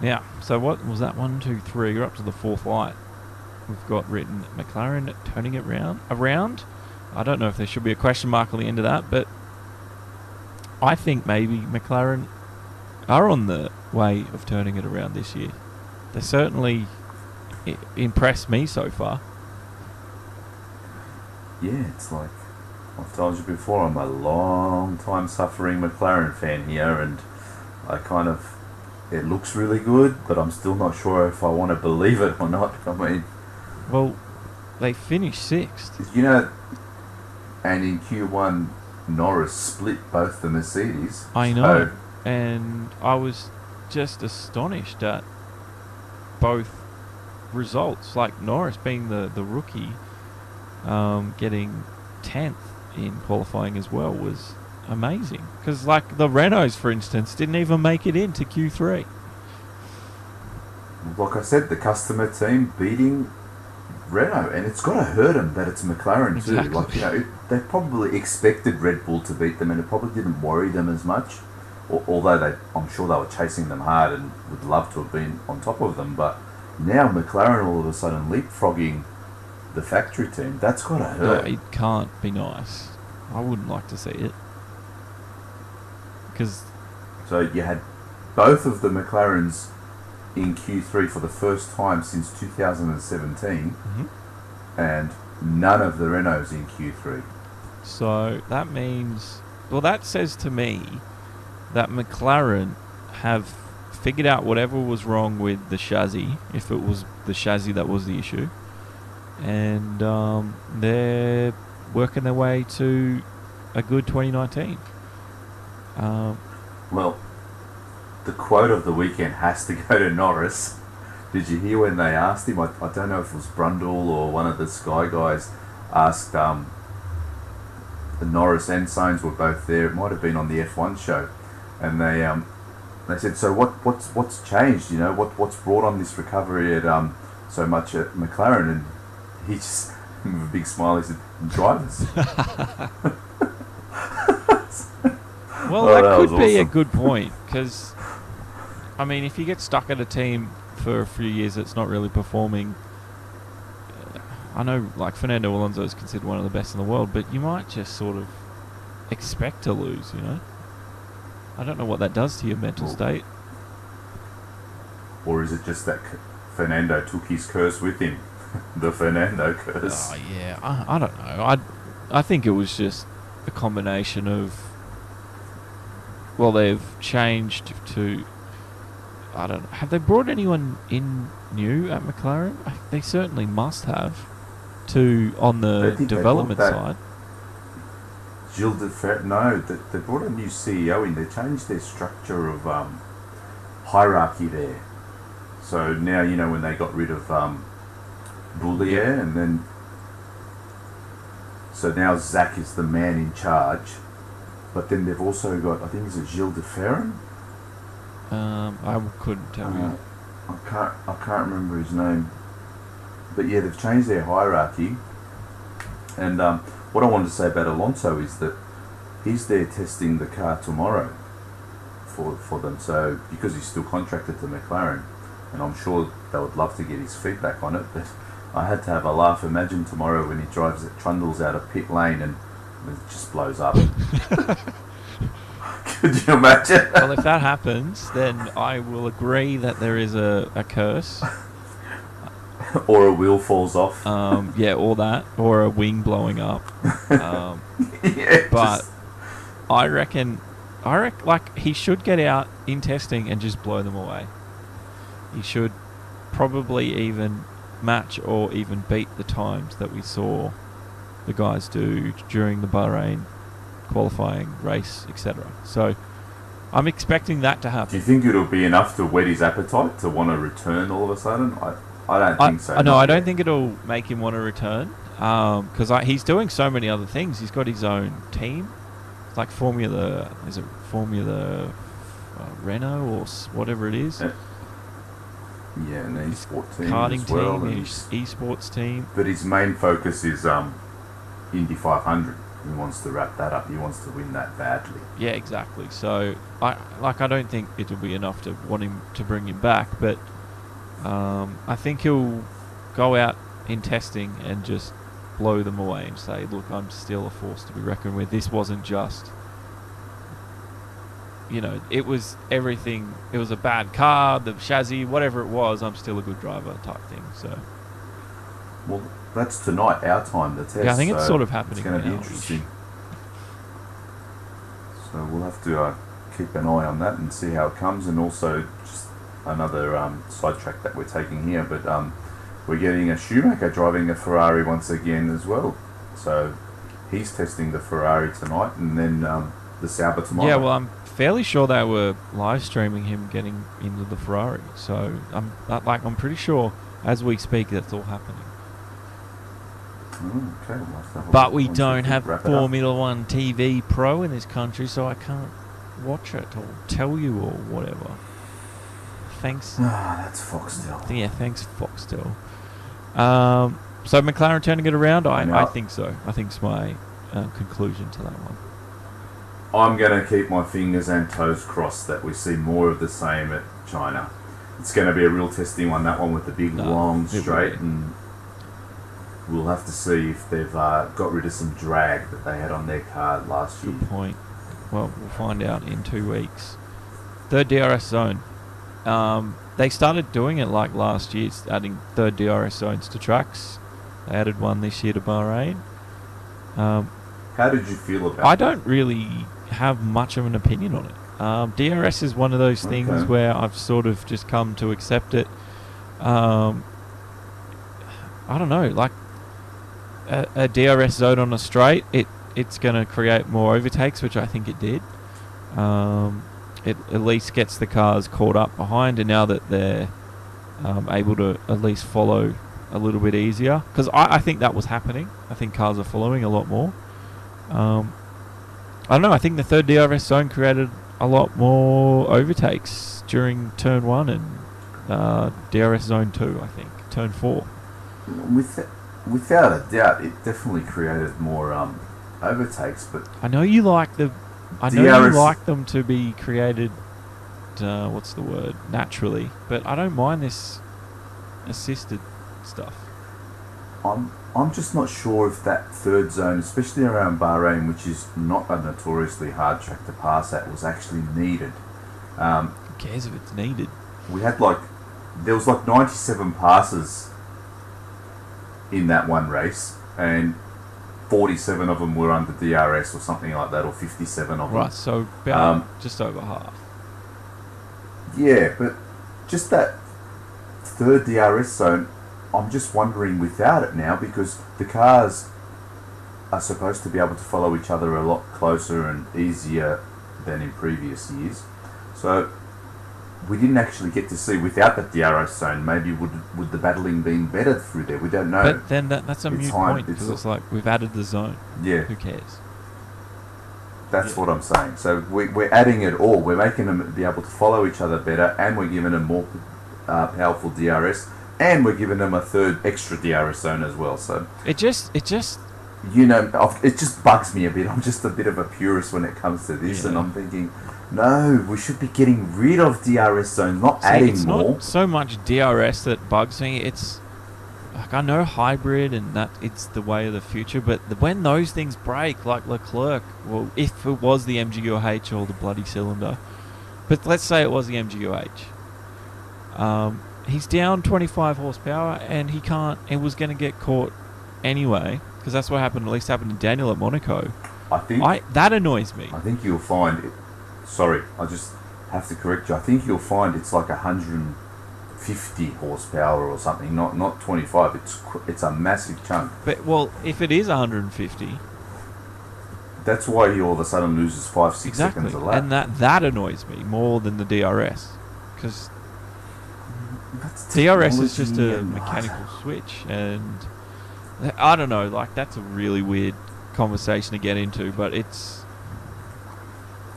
A: Yeah, so what was that? 1, 2, 3. You're up to the fourth light. We've got written McLaren turning it around. I don't know if there should be a question mark on the end of that, but I think maybe McLaren are on the way of turning it around this year. They certainly impressed me so far.
B: Yeah, it's like I've told you before, I'm a long time suffering McLaren fan here, and it looks really good, but I'm still not sure if I want to believe it or not. I mean,
A: well, they finished sixth.
B: And in Q1, Norris split both the Mercedes.
A: I know, and I was just astonished at both results. Like Norris being the rookie, getting 10th in qualifying as well was amazing. Because like the Renaults, for instance, didn't even make it into Q3.
B: Like I said, the customer team beating Renault, and it's got to hurt them that it's McLaren too.
A: Exactly.
B: Like, they probably expected Red Bull to beat them, and it probably didn't worry them as much. Although I'm sure they were chasing them hard and would love to have been on top of them. But now McLaren all of a sudden leapfrogging the factory team. That's got to hurt.
A: No, it can't be nice. I wouldn't like to see it.
B: So you had both of the McLarens in Q3 for the first time since 2017, and none of the Renaults in Q3.
A: So that means, well, that says to me that McLaren have figured out whatever was wrong with the chassis, if it was the chassis that was the issue, and they're working their way to a good 2019.
B: Well, the quote of the weekend has to go to Norris. Did you hear when they asked him? I don't know if it was Brundle or one of the Sky guys asked Norris and Sainz were both there. It might have been on the F1 show, and they said, "So what's changed? You know, what's brought on this recovery at so much at McLaren?" And he just, with a big smile, he said, "Drivers."
A: Well, that could be awesome. A good point, because, I mean, if you get stuck at a team for a few years that's not really performing, I know, like, Fernando Alonso is considered one of the best in the world, but you might just sort of expect to lose, you know? I don't know what that does to your mental state.
B: Or is it just that Fernando took his curse with him? The Fernando curse.
A: Oh, yeah. I don't know. I think it was just a combination of, well, they've changed to, I don't know. Have they brought anyone in new at McLaren? They certainly must have, on the development side.
B: Gilles de Fer, no, they brought a new CEO in. They changed their structure of hierarchy there. So now, you know, when they got rid of Boulier, and then, so now Zach is the man in charge. But then they've also got, I think, is it Gilles de Ferran?
A: I couldn't tell you.
B: I can't remember his name. But yeah, they've changed their hierarchy. And what I wanted to say about Alonso is that he's there testing the car tomorrow for them. So because he's still contracted to McLaren, and I'm sure they would love to get his feedback on it. But I had to have a laugh. Imagine tomorrow when he trundles out of pit lane and it just blows up. Could you imagine?
A: Well, if that happens, then I will agree that there is a curse.
B: Or a wheel falls off.
A: Yeah, or that. Or a wing blowing up.
B: Yeah,
A: but I reckon, like, he should get out in testing and just blow them away. He should probably even match or even beat the times that we saw the guys do during the Bahrain qualifying race, etc. So I'm expecting that to happen.
B: Do you think it'll be enough to whet his appetite to want to return all of a sudden? I don't think so.
A: No, I don't think it'll make him want to return, because he's doing so many other things. He's got his own team. It's like Formula Renault or whatever it is.
B: Yeah, an eSports team
A: karting
B: as well,
A: team, his eSports team.
B: But his main focus is Indy 500. He wants to wrap that up. He wants to win that badly.
A: Yeah, exactly. So I don't think it'll be enough to want him to bring him back, but I think he'll go out in testing and just blow them away and say, look, I'm still a force to be reckoned with. This wasn't just, you know, it was everything. It was a bad car, the chassis, whatever it was, I'm still a good driver type thing. So,
B: well, that's tonight, our time, the test.
A: Yeah, I think it's sort of happening.
B: It's going to be interesting. So we'll have to keep an eye on that and see how it comes. And also, just another sidetrack that we're taking here, but we're getting a Schumacher driving a Ferrari once again as well. So he's testing the Ferrari tonight, and then the Sauber tomorrow.
A: Yeah, well, I'm fairly sure they were live streaming him getting into the Ferrari. So I'm pretty sure as we speak that's all happening.
B: Okay,
A: but we don't have Formula One TV Pro in this country, so I can't watch it or tell you or whatever. Thanks.
B: That's Foxtel.
A: Yeah, thanks Foxtel. So McLaren turning it around? I think so. I think's my conclusion to that one.
B: I'm going to keep my fingers and toes crossed that we see more of the same at China. It's going to be a real testing one, that one with the big long straight, and we'll have to see if they've got rid of some drag that they had on their car last year.
A: Good point. Well, we'll find out in 2 weeks. Third DRS zone. They started doing it like last year, adding third DRS zones to tracks. They added one this year to Bahrain.
B: How did you feel about
A: I don't really have much of an opinion on it. DRS is one of those things where I've sort of just come to accept it. I don't know, like a DRS zone on a straight, it's going to create more overtakes, which I think it did. It at least gets the cars caught up behind, and now that they're able to at least follow a little bit easier, because I think that was happening. I think cars are following a lot more. I don't know, I think the third DRS zone created a lot more overtakes during turn 1 and DRS zone 2, I think, turn 4.
B: Without a doubt, it definitely created more overtakes, but
A: I know you like them to be created, what's the word, naturally, but I don't mind this assisted stuff.
B: I'm just not sure if that third zone, especially around Bahrain, which is not a notoriously hard track to pass at, was actually needed.
A: Who cares if it's needed?
B: We had there was 97 passes in that one race, and 47 of them were under DRS or something like that, or 57 of them.
A: Right, so about just over half.
B: Yeah, but just that third DRS zone, I'm just wondering without it now, because the cars are supposed to be able to follow each other a lot closer and easier than in previous years. So we didn't actually get to see without that DRS zone. Maybe would the battling been better through there? We don't know.
A: But then that's a moot point, because it's like we've added the zone.
B: Yeah.
A: Who cares?
B: That's what I'm saying. So we're adding it all. We're making them be able to follow each other better, and we're giving them more powerful DRS, and we're giving them a third extra DRS zone as well. So
A: it just
B: it just bugs me a bit. I'm just a bit of a purist when it comes to this, and I'm thinking, no, we should be getting rid of DRS zones, not adding
A: it's
B: more.
A: Not so much DRS that bugs me. It's like, I know hybrid and that it's the way of the future, but when those things break, like Leclerc, well, if it was the MGUH or the bloody cylinder, but let's say it was the MGUH, he's down 25 horsepower and he was going to get caught anyway, because that's what happened. At least happened to Daniel at Monaco. That annoys me.
B: I think you'll find it. Sorry, I just have to correct you. I think you'll find it's like 150 horsepower or something, not 25. It's a massive chunk.
A: But if it is 150,
B: that's why he all of a sudden loses 5-6 seconds a lap.
A: And that annoys me more than the DRS, because DRS is just a mechanical switch, and I don't know. Like, that's a really weird conversation to get into, but it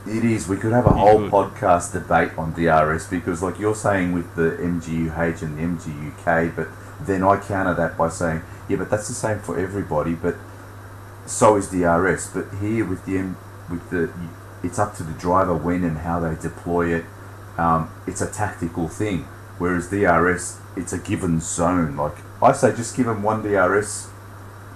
B: is. We could have a whole podcast debate on DRS, because like you're saying with the MGUH and the MGUK, but then I counter that by saying, yeah, but that's the same for everybody, but so is DRS. But here with the it's up to the driver when and how they deploy it. It's a tactical thing, whereas DRS, it's a given zone. Like I say, just give them one DRS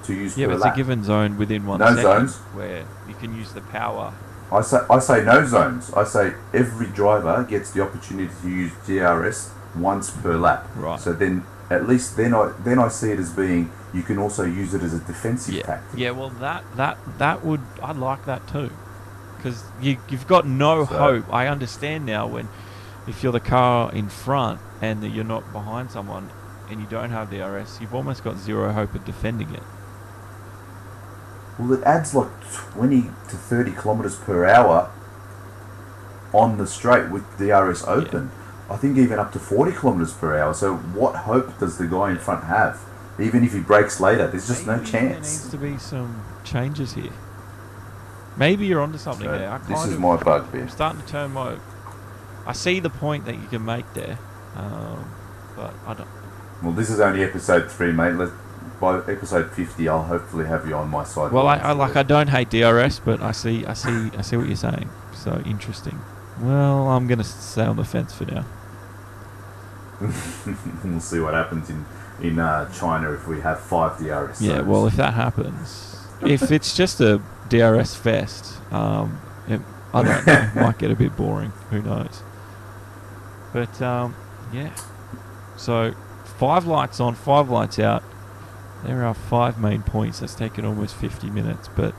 B: to use per lap.
A: It's a given zone within 1
B: second.
A: No
B: zones
A: where you can use the power.
B: I say no zones. I say every driver gets the opportunity to use DRS once per lap.
A: Right.
B: So then, at least then I see it as being, you can also use it as a defensive tactic.
A: Yeah. Well, that would, I'd like that too, because you've got no hope. I understand now if you're the car in front and that you're not behind someone and you don't have DRS, you've almost got zero hope of defending it.
C: Well, it adds like 20 to 30 kilometres per hour on the straight with DRS open. Yeah. I think even up to 40 kilometres per hour. So what hope does the guy in front have? Even if he brakes later, there's just no chance.
A: There needs to be some changes here. Maybe you're onto something there.
C: This is my bugbear.
A: I'm starting to turn my... I see the point that you can make there, but I don't...
C: Well, this is only episode 3, mate. By episode 50, I'll hopefully have you on my side.
A: Well, I don't hate DRS, but I see what you're saying. So interesting. Well, I'm going to stay on the fence for now.
C: We'll see what happens in China if we have 5 DRS.
A: Yeah, well, if that happens, if it's just a DRS fest, I don't know, might get a bit boring. Who knows? But yeah. So 5 lights on, 5 lights out. There are 5 main points. That's taken almost 50 minutes, but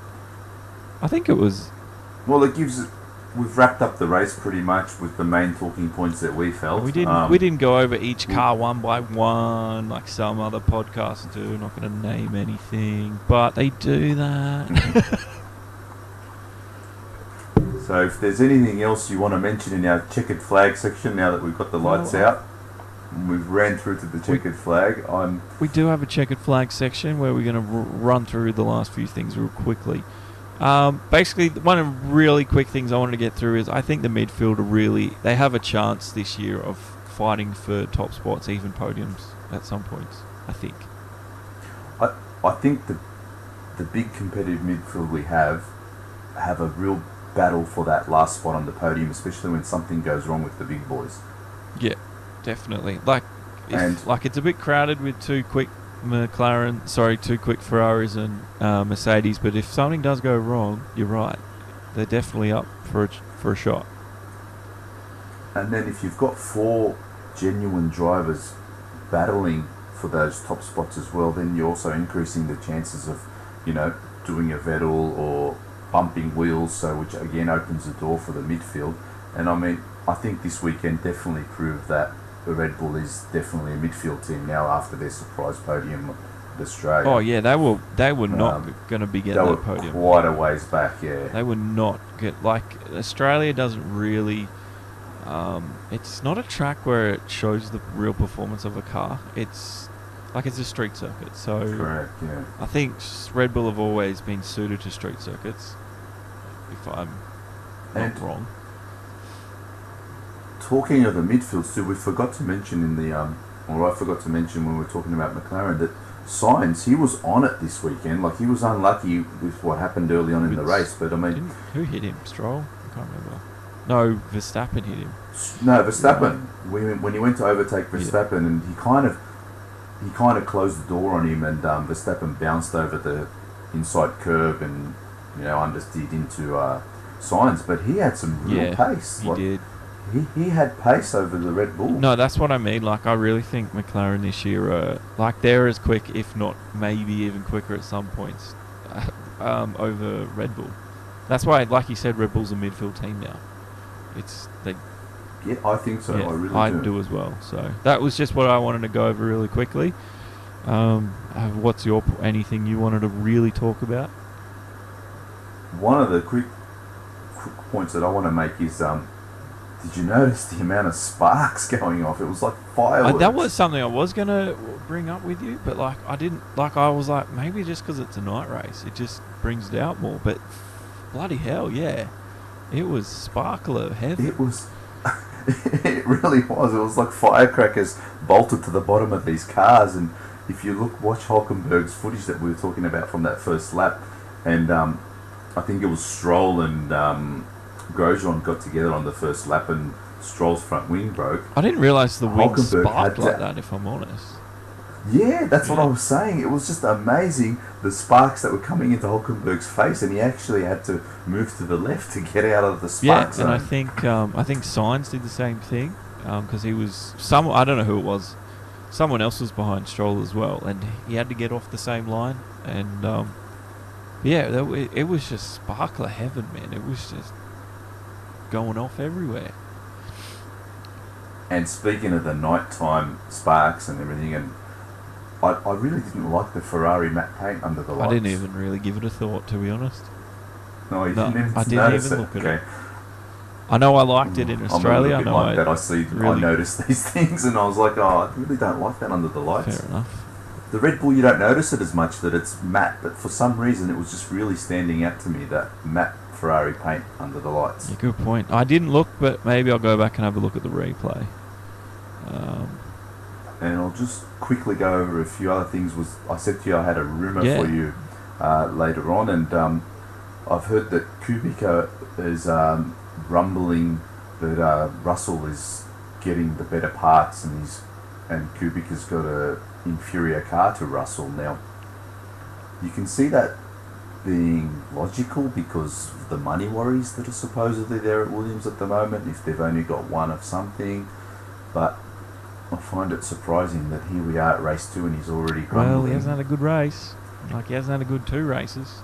A: I think it was...
C: Well, we've wrapped up the race pretty much with the main talking points that we felt.
A: We didn't go over each car one by one like some other podcasts do. We're not going to name anything, but they do that.
C: So if there's anything else you want to mention in our checkered flag section, now that we've got the lights out, we've ran through to the checkered flag.
A: We do have a checkered flag section where we're going to run through the last few things real quickly. Basically, one of the really quick things I wanted to get through is I think the midfield they have a chance this year of fighting for top spots, even podiums at some points, I think.
C: I think the big competitive midfield we have a real battle for that last spot on the podium, especially when something goes wrong with the big boys. Yeah.
A: Definitely. It's a bit crowded with two quick Ferraris and Mercedes, but if something does go wrong, you're right. They're definitely up for a shot.
C: And then if you've got 4 genuine drivers battling for those top spots as well, then you're also increasing the chances of, doing a Vettel or bumping wheels, which again opens the door for the midfield. And I think this weekend definitely proved that the Red Bull is definitely a midfield team now after their surprise podium at Australia.
A: Oh yeah, they were not going to be getting that podium.
C: They were quite a ways back, yeah.
A: They would not get, Australia doesn't really, it's not a track where it shows the real performance of a car. It's a street circuit. So
C: correct, yeah.
A: I think Red Bull have always been suited to street circuits, if I'm not wrong.
C: Talking of the midfield, Stu, we forgot to mention I forgot to mention when we were talking about McLaren that Sainz, he was on it this weekend. He was unlucky with what happened early on in the race, but
A: who hit him? Stroll? I can't remember. No, Verstappen hit him.
C: No, Verstappen. When he went to overtake Verstappen, and he kind of closed the door on him, and Verstappen bounced over the inside curb and understeered into Sainz, but he had some real pace.
A: He did.
C: He had pace over the Red Bull.
A: No, that's what I mean. I really think McLaren this year are they're as quick, if not maybe even quicker at some points, over Red Bull. That's why, like you said, Red Bull's a midfield team now.
C: Yeah, I think so.
A: Yeah,
C: I really
A: I do as well. So that was just what I wanted to go over really quickly. What's anything you wanted to really talk about?
C: One of the quick points that I want to make is did you notice the amount of sparks going off? It was like fireworks.
A: That was something I was going to bring up with you, but I didn't. I was like, maybe just because it's a night race, it just brings it out more. But bloody hell, yeah. It was sparkler heavy.
C: It was. It really was. It was like firecrackers bolted to the bottom of these cars. And if you watch Hülkenberg's footage that we were talking about from that first lap, and I think it was Stroll and Grosjean got together on the first lap, and Stroll's front wing broke.
A: I didn't realise the wing sparked like that, if I'm honest.
C: Yeah, that's what I was saying. It was just amazing, the sparks that were coming into Hülkenberg's face, and he actually had to move to the left to get out of the sparks.
A: Yeah, and I think Sainz did the same thing, because he was I don't know who it was. Someone else was behind Stroll as well, and he had to get off the same line, and Yeah, it was just sparkler heaven, man. It was just going off everywhere.
C: And speaking of the nighttime sparks and everything, and I really didn't like the Ferrari matte paint under the lights.
A: I didn't even really give it a thought, to be honest.
C: No, I didn't
A: even look at it. I know I liked it in Australia.
C: I'm a bit like that. I noticed these things, and I was like, oh, I really don't like that under the lights.
A: Fair enough.
C: The Red Bull, you don't notice it as much that it's matte, but for some reason it was just really standing out to me, that matte Ferrari paint under the lights.
A: Yeah, good point. I didn't look, but maybe I'll go back and have a look at the replay.
C: And I'll just quickly go over a few other things. I said to you I had a rumour for you later on, and I've heard that Kubica is rumbling that Russell is getting the better parts, and Kubica's got a inferior car to Russell. Now, you can see that being logical because of the money worries that are supposedly there at Williams at the moment, if they've only got one of something, but I find it surprising that here we are at race 2 and he's already grumbling.
A: Well, he hasn't had a good race. Like, he hasn't had a good 2 races.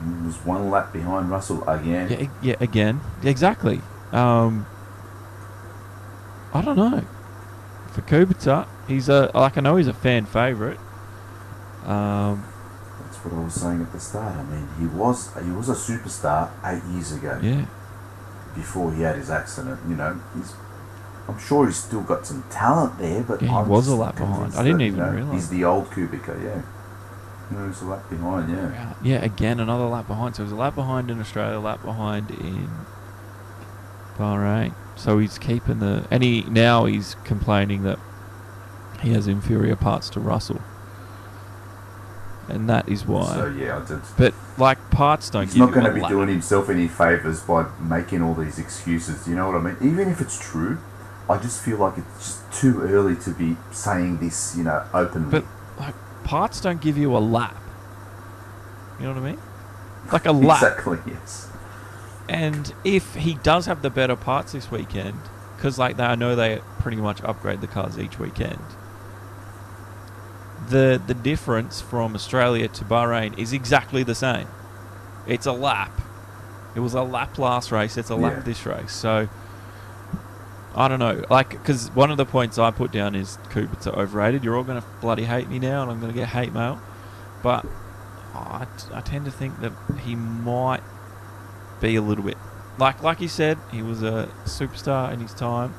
C: He was 1 lap behind Russell again.
A: Yeah, again. Exactly. I don't know. For Kubica, I know he's a fan favourite.
C: That's what I was saying at the start. I mean, he was a superstar 8 years ago.
A: Yeah.
C: Before he had his accident, I'm sure he's still got some talent there, but
A: he was a lap behind. I didn't even realise.
C: He's the old Kubica, yeah. No, he's a lap behind, yeah.
A: Yeah, again, another lap behind. So he was a lap behind in Australia, a lap behind in Bahrain. So he's keeping now he's complaining that he has inferior parts to Russell. And that is why.
C: So, yeah, I did.
A: But, parts don't give
C: you a lap. He's not
A: going
C: to be doing himself any favours by making all these excuses, you know what I mean? Even if it's true, I just feel like it's just too early to be saying this, openly.
A: But, parts don't give you a lap. You know what I mean? Like a lap.
C: Exactly, yes.
A: And if he does have the better parts this weekend, because I know they pretty much upgrade the cars each weekend, the difference from Australia to Bahrain is exactly the same. It's a lap. It was a lap last race. It's a lap this race. So, I don't know. Because one of the points I put down is Kubica overrated. You're all going to bloody hate me now, and I'm going to get hate mail. But I tend to think that he might be a little bit... Like you said, he was a superstar in his time.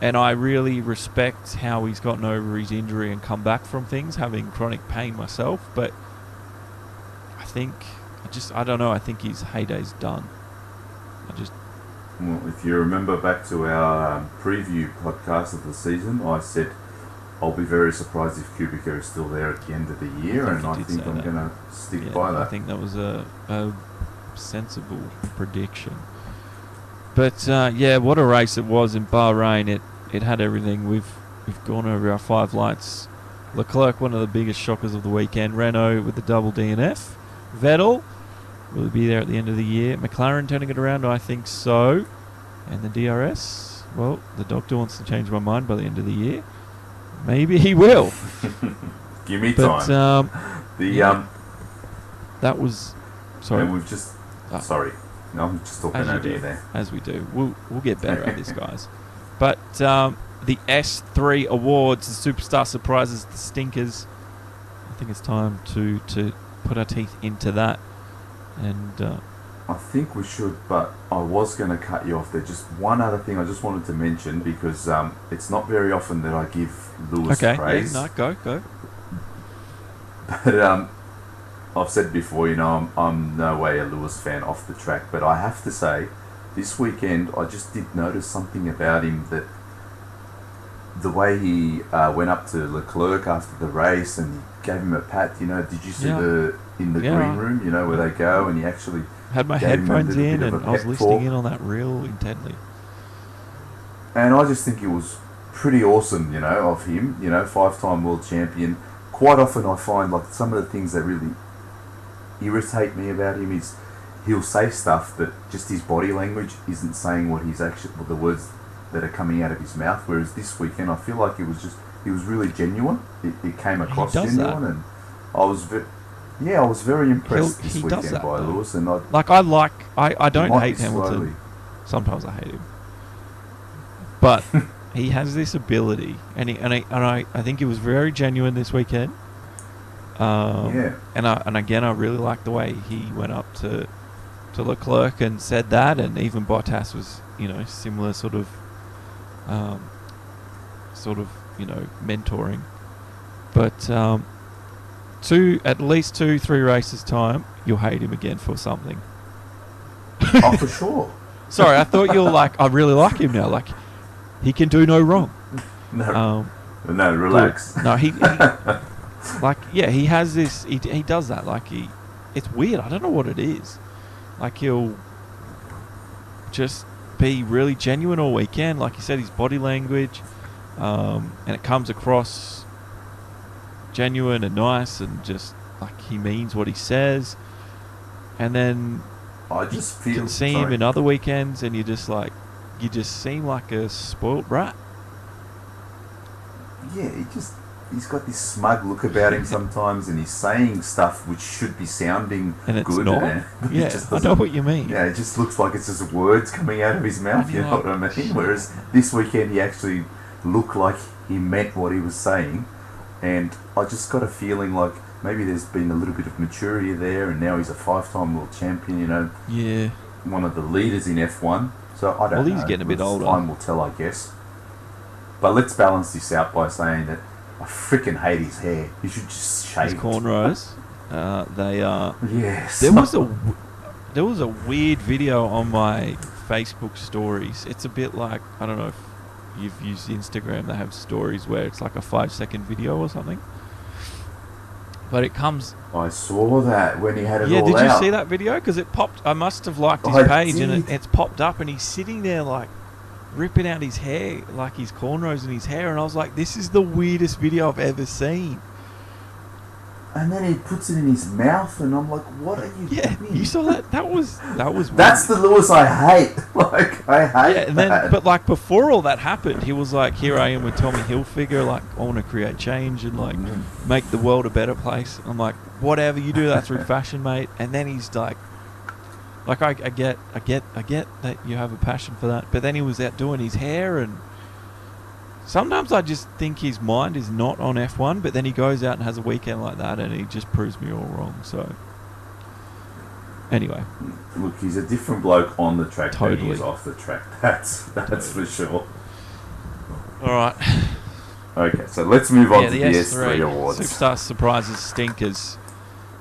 A: And I really respect how he's gotten over his injury and come back from things, having chronic pain myself. But I don't know. I think his heyday's done.
C: Well, if you remember back to our preview podcast of the season, I said I'll be very surprised if Kubica is still there at the end of the year, and I think I'm going to stick by that.
A: I think that was a sensible prediction. But what a race it was in Bahrain. It had everything. We've gone over our 5 lights. Leclerc, one of the biggest shockers of the weekend. Renault with the double DNF. Vettel, will he be there at the end of the year? McLaren turning it around, I think so. And the DRS, well, the doctor wants to change my mind by the end of the year. Maybe he will.
C: Give me time.
A: That was... Sorry.
C: And we've just... sorry. No, I'm just talking over you there.
A: As we do. We'll get better at this, guys. But the S3 Awards, the Superstar Surprises, the Stinkers. I think it's time to put our teeth into that. And
C: I think we should, but I was going to cut you off there. Just one other thing I just wanted to mention, because it's not very often that I give Lewis praise.
A: Okay, go.
C: But I've said before, I'm no way a Lewis fan off the track, but I have to say, this weekend I just did notice something about him, that the way he went up to Leclerc after the race and he gave him a pat, did you see in the green room, where they go, and he actually
A: had my headphones in and I was listening in on that real intently.
C: And I just think it was pretty awesome, of him, 5-time world champion. Quite often I find some of the things that really irritate me about him is he'll say stuff that just his body language isn't saying what he's actually, the words that are coming out of his mouth. Whereas this weekend, I feel like he was really genuine. It came across genuine, and I was Yeah, I was very impressed
A: He
C: this
A: does
C: weekend
A: that,
C: by
A: though.
C: Lewis, and
A: I don't
C: might
A: hate
C: be
A: Hamilton.
C: slowly.
A: Sometimes I hate him, but he has this ability, and I think it was very genuine this weekend.
C: Yeah.
A: And again, I really like the way he went up to Leclerc and said that, and even Bottas was, similar sort of mentoring. But at least 2-3 races time, you'll hate him again for something.
C: Oh, for sure.
A: Sorry, I thought you were like, I really like him now. Like, he can do no wrong.
C: No, no, relax.
A: Good. No, he he has this. He does that. Like, it's weird. I don't know what it is. Like, he'll just be really genuine all weekend. Like you said, his body language, and it comes across genuine and nice, and just like he means what he says. And then
C: I just
A: you can see him in other weekends, and you just seem like a spoilt brat.
C: Yeah, he's got this smug look about him sometimes, and he's saying stuff which should be sounding
A: and it's
C: good.
A: not. Yeah, I know what you mean.
C: Yeah, it just looks like it's just words coming out of his mouth, you know what I mean? Whereas this weekend he actually looked like he meant what he was saying, and I just got a feeling like maybe there's been a little bit of maturity there, and now he's a 5-time world champion,
A: Yeah.
C: one of the leaders in F1. So I don't know.
A: Well, he's getting a bit older.
C: Time will tell, I guess. But let's balance this out by saying that I freaking hate his hair. He should just shave
A: His
C: it.
A: cornrows. They are.
C: Yes.
A: There was a weird video on my Facebook stories. It's a bit like, I don't know if you've used Instagram. They have stories where it's like a 5-second video or something. But it comes.
C: I saw that when he had it all
A: out. Yeah, did you see that video? Because it popped. I must have liked his page, and it's popped up, and he's sitting there like ripping out his hair, like his cornrows in his hair, and I was like, this is the weirdest video I've ever seen.
C: And then he puts it in his mouth, and I'm like, what are you doing?
A: You saw that? That was weird.
C: That's the Lewis I hate. Like, I hate
A: and
C: that.
A: then, but like before all that happened, he was like, here I am with Tommy Hilfiger, like, I want to create change and like make the world a better place. I'm like, whatever, you do that through fashion, mate. And then he's like I get that you have a passion for that, but then he was out doing his hair, and sometimes I just think his mind is not on F1, but then he goes out and has a weekend like that, and he just proves me all wrong. So, anyway.
C: Look, he's a different bloke on the track than he is
A: Totally.
C: off the track. That's for sure.
A: All right.
C: Okay, so let's move on to
A: the
C: the S3 awards.
A: Superstar Surprises Stinkers.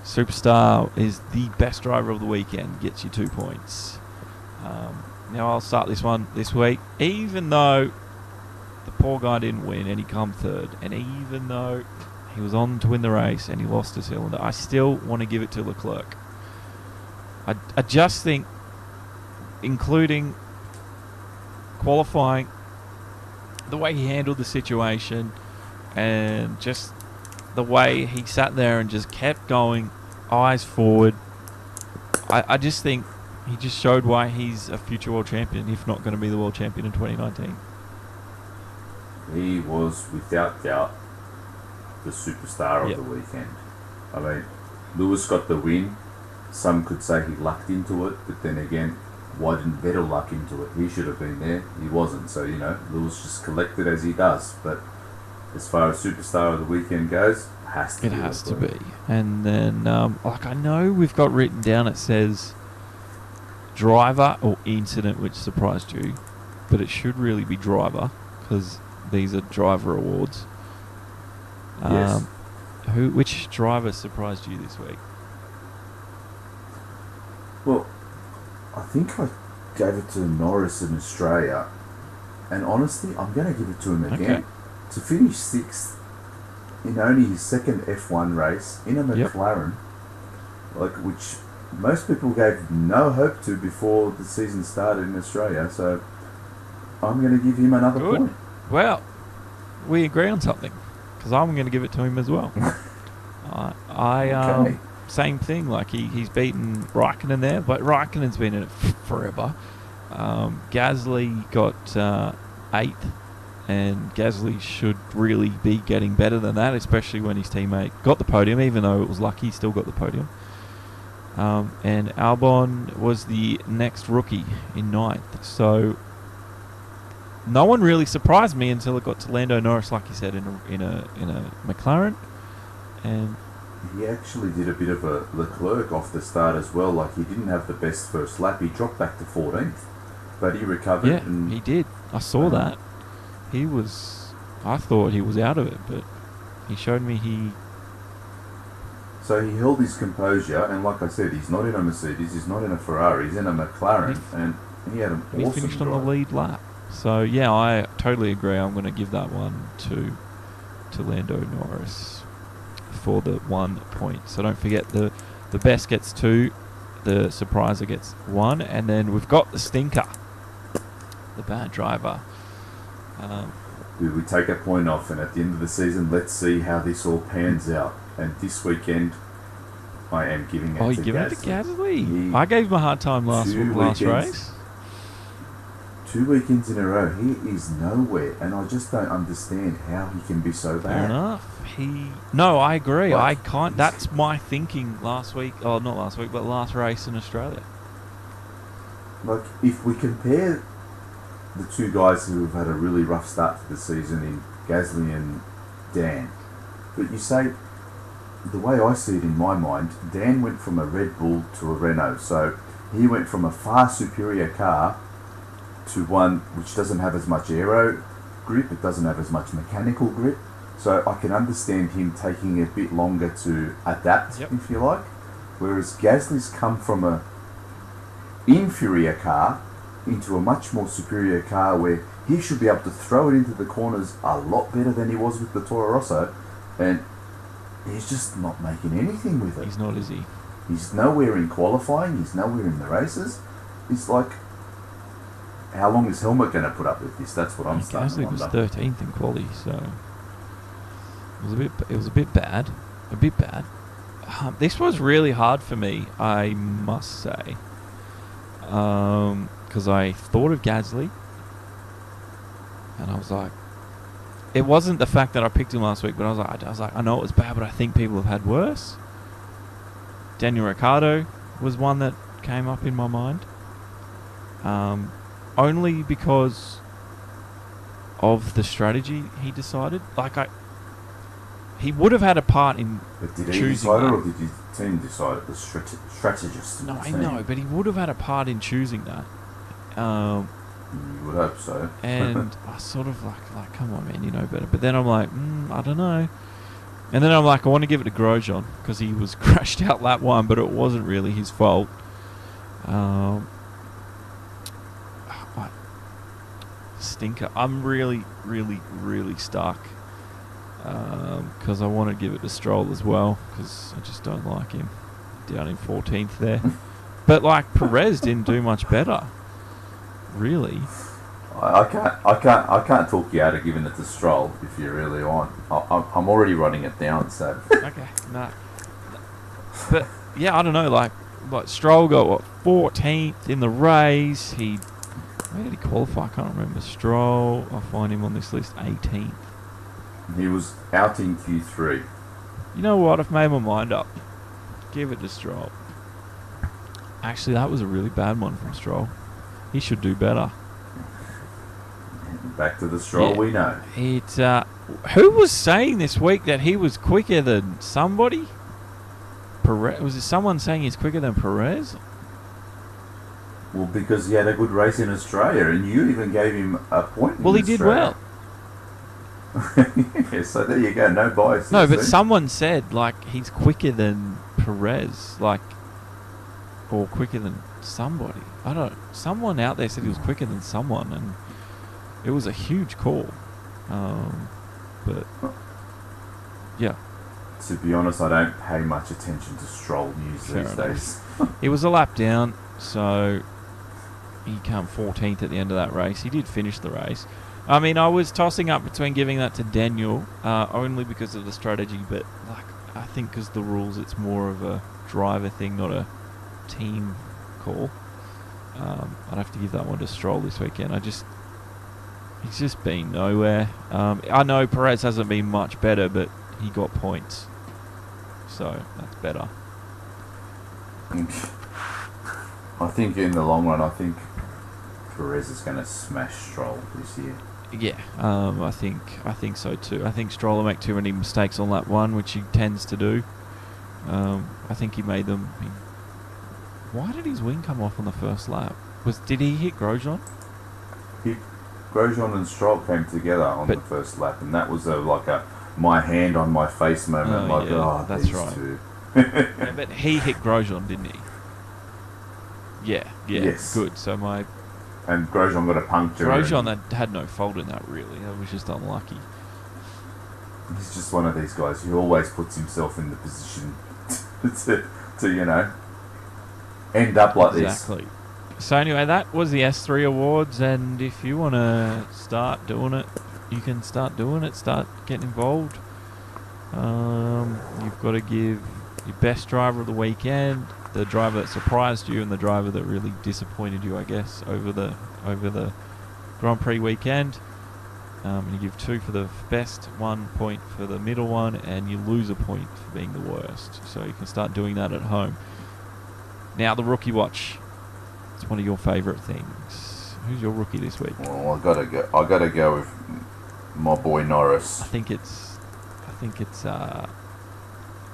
A: Superstar is the best driver of the weekend, gets you 2 points. Now I'll start this one this week, even though the poor guy didn't win and he come third, and even though he was on to win the race and he lost a cylinder, I still want to give it to Leclerc. I just think, including qualifying, the way he handled the situation, and just the way he sat there and just kept going, eyes forward, I just think he just showed why he's a future world champion, if not going to be the world champion in 2019.
C: He was, without doubt, the superstar of
A: Yep.
C: the weekend. I mean, Lewis got the win. Some could say he lucked into it, but then again, why didn't Vettel luck into it? He should have been there. He wasn't. So, Lewis just collected as he does. But as far as superstar of the weekend goes, it has to be.
A: And then, I know we've got written down, it says driver or incident which surprised you, but it should really be driver, because these are driver awards.
C: Yes.
A: Which driver surprised you this week?
C: Well, I think I gave it to Norris in Australia, and honestly, I'm going to give it to him again.
A: Okay.
C: To finish 6th in only his second F1 race in a McLaren, which most people gave no hope to before the season started in Australia, so I'm going to give him another point.
A: Well, we agree on something, because I'm going to give it to him as well.
C: Okay.
A: Same thing, like he's beaten Raikkonen there, but Raikkonen's been in it forever. Gasly got 8th and Gasly should really be getting better than that, especially when his teammate got the podium, even though it was lucky, he still got the podium. And Albon was the next rookie in 9th. So no one really surprised me until it got to Lando Norris, like you said, in a McLaren. And
C: he actually did a bit of a Leclerc off the start as well. Like, he didn't have the best first lap. He dropped back to 14th, but he recovered.
A: Yeah, and he did. I saw that. I thought he was out of it, but he showed me
C: So he held his composure, and like I said, he's not in a Mercedes, he's not in a Ferrari, he's in a McLaren, and he had an awesome
A: he finished
C: drive.
A: on the lead lap. So yeah, I totally agree. I'm going to give that one to Lando Norris for the 1 point. So don't forget the best gets 2, the surpriser gets 1, and then we've got the stinker, the bad driver.
C: We take a point off, and at the end of the season, let's see how this all pans out. And this weekend, I am giving it to Gasly.
A: Oh, you're giving it to Gasly? I gave him a hard time last race.
C: 2 weekends in a row, he is nowhere, and I just don't understand how he can be so bad.
A: Fair enough. No, I agree. I can't. That's my thinking last week. Oh, not last week, but last race in Australia.
C: Like, if we compare the 2 guys who have had a really rough start to the season in Gasly and Dan, but you say, the way I see it in my mind, Dan went from a Red Bull to a Renault, so he went from a far superior car to one which doesn't have as much aero grip, it doesn't have as much mechanical grip, so I can understand him taking a bit longer to adapt, if you like, whereas Gasly's come from a inferior car into a much more superior car where he should be able to throw it into the corners a lot better than he was with the Toro Rosso, and he's just not making anything with it.
A: He's not, is he?
C: He's nowhere in qualifying, he's nowhere in the races. It's like, how long is Helmut going to put up with this? That's what I'm starting to wonder.
A: Gasly was 13th in quali, so it was a bit bad. A bit bad. This was really hard for me, I must say. Because I thought of Gasly, and I was like, it wasn't the fact that I picked him last week, but I was like, I know it was bad, but I think people have had worse. Daniel Ricciardo was one that came up in my mind, only because of the strategy he decided. He would have had a part in
C: but did
A: choosing.
C: He decide it, or did his team decide it? The strategist.
A: No, I know, but he would have had a part in choosing that.
C: You would hope so.
A: And I sort of like, come on, man, you know better. But then I'm like, I don't know. And then I'm like, I want to give it to Grosjean because he was crashed out lap 1, but it wasn't really his fault. Stinker. I'm really, really, really stuck because I want to give it to Stroll as well because I just don't like him down in 14th there. But like Perez didn't do much better. Really,
C: I can't talk you out of giving it to Stroll if you really want. I'm already running it down, so.
A: Okay, no. But yeah, I don't know. Like Stroll got 14th in the race. Where did he qualify? I can't remember. Stroll. I'll find him on this list. 18th.
C: He was out in Q3.
A: You know what? I've made my mind up. Give it to Stroll. Actually, that was a really bad one from Stroll. He should do better.
C: Back to the Stroll, we know.
A: Who was saying this week that he was quicker than somebody? Perez? Was it someone saying he's quicker than Perez?
C: Well, because he had a good race in Australia, and you even gave him a point.
A: Well, he did well.
C: Yeah, so there you go. No bias.
A: No, but someone said like he's quicker than Perez, or quicker than somebody. Someone out there said he was quicker than someone, and it was a huge call. But yeah.
C: To be honest, I don't pay much attention to Stroll news these days.
A: It was a lap down, so he came 14th at the end of that race. He did finish the race. I mean, I was tossing up between giving that to Daniel, only because of the strategy, but I think because the rules, it's more of a driver thing, not a team call. I'd have to give that one to Stroll this weekend. He's just been nowhere. I know Perez hasn't been much better, but he got points. So that's better.
C: I think in the long run, I think Perez is going to smash Stroll this year.
A: Yeah, I think so too. I think Stroll will make too many mistakes on lap 1, which he tends to do. I think he made them. Why did his wing come off on the first lap? Did he hit Grosjean?
C: Grosjean and Stroll came together on the first lap, and that was like a my hand on my face moment.
A: That's
C: these
A: right.
C: two.
A: Yeah, but he hit Grosjean, didn't he? Yeah.
C: Yes.
A: Good. So
C: and Grosjean got a puncture.
A: Grosjean that had no fault in that, really. That was just unlucky.
C: He's just one of these guys who always puts himself in the position to end up like this.
A: Exactly. So anyway, that was the S3 Awards, and if you want to start doing it, you can start doing it, start getting involved. You've got to give your best driver of the weekend, the driver that surprised you, and the driver that really disappointed you, I guess, over the Grand Prix weekend. And you give 2 for the best, 1 point for the middle one, and you lose a point for being the worst. So you can start doing that at home. Now the Rookie Watch. It's one of your favourite things. Who's your rookie this week?
C: Well, I gotta go with my boy Norris.
A: I think it's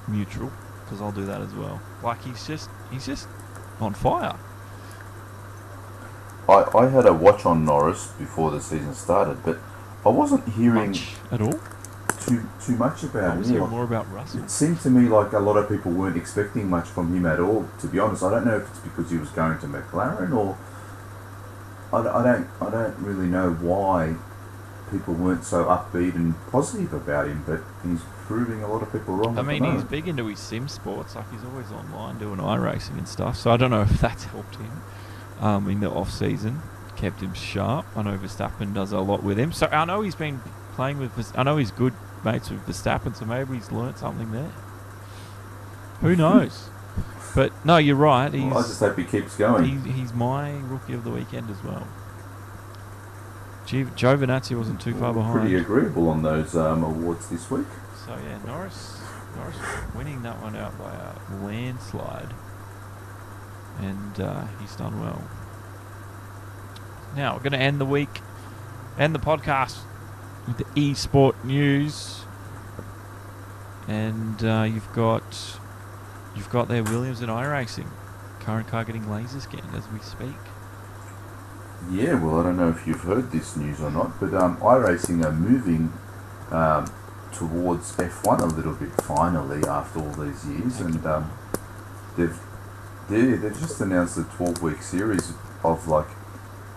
A: mutual, because I'll do that as well. Like he's just on fire.
C: I had a watch on Norris before the season started, but I wasn't hearing
A: much at all.
C: Too much about him.
A: I was hearing more about Russell.
C: It seemed to me like a lot of people weren't expecting much from him at all. To be honest, I don't know if it's because he was going to McLaren or I don't really know why people weren't so upbeat and positive about him. But he's proving a lot of people wrong.
A: I mean, he's big into his sim sports. Like he's always online doing iRacing and stuff. So I don't know if that's helped him in the off season, kept him sharp. I know Verstappen does a lot with him. So I know he's been playing with. I know he's good mates with Verstappen, so maybe he's learnt something there. Who knows? But no, you're right. I
C: just hope he keeps going.
A: He's my rookie of the weekend as well. Giovinazzi wasn't too far behind.
C: Pretty agreeable on those awards this week.
A: So yeah, Norris winning that one out by a landslide, and he's done well. Now we're going to end the podcast with the eSport news, and you've got there Williams and iRacing, current car getting laser scanned as we speak.
C: Yeah, well, I don't know if you've heard this news or not, but iRacing are moving towards F1 a little bit finally after all these years, and they've just announced a 12-week series of like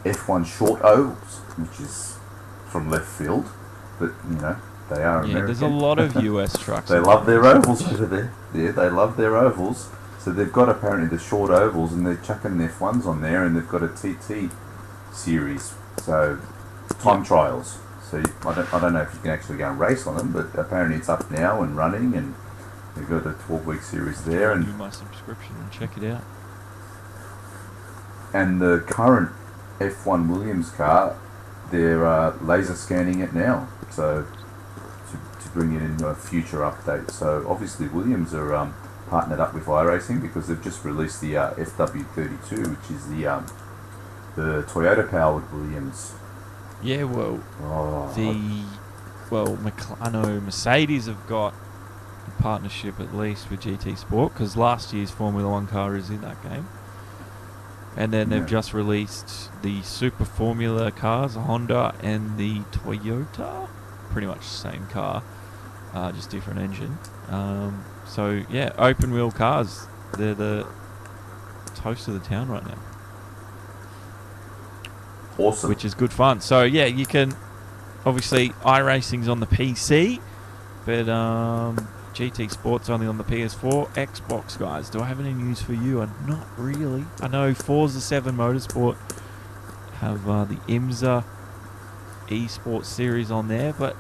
C: F1 short ovals, which is from left field, but they are American.
A: There's a lot of US trucks.
C: They love their ovals over there. Yeah, they love their ovals. So they've got apparently the short ovals, and they're chucking F1s on there, and they've got a TT series. So time trials. So I don't know if you can actually go and race on them, but apparently it's up now and running, and they've got a 12-week series there.
A: I'll
C: And
A: do my subscription and check it out.
C: And the current F1 Williams car, they're laser scanning it now, so to bring it in a future update. So obviously Williams are partnered up with iRacing because they've just released the FW32, which is the Toyota powered Williams.
A: Yeah, well, I know Mercedes have got a partnership at least with GT Sport, because last year's Formula 1 car is in that game. And then they've just released the Super Formula cars, Honda and the Toyota. Pretty much the same car, just different engine. So, yeah, open wheel cars. They're the toast of the town right now.
C: Awesome.
A: Which is good fun. So, yeah, you can... Obviously, iRacing's on the PC, but GT Sport's only on the PS4. Xbox, guys, do I have any news for you? Not really. I know Forza 7 Motorsport have the IMSA eSports series on there, but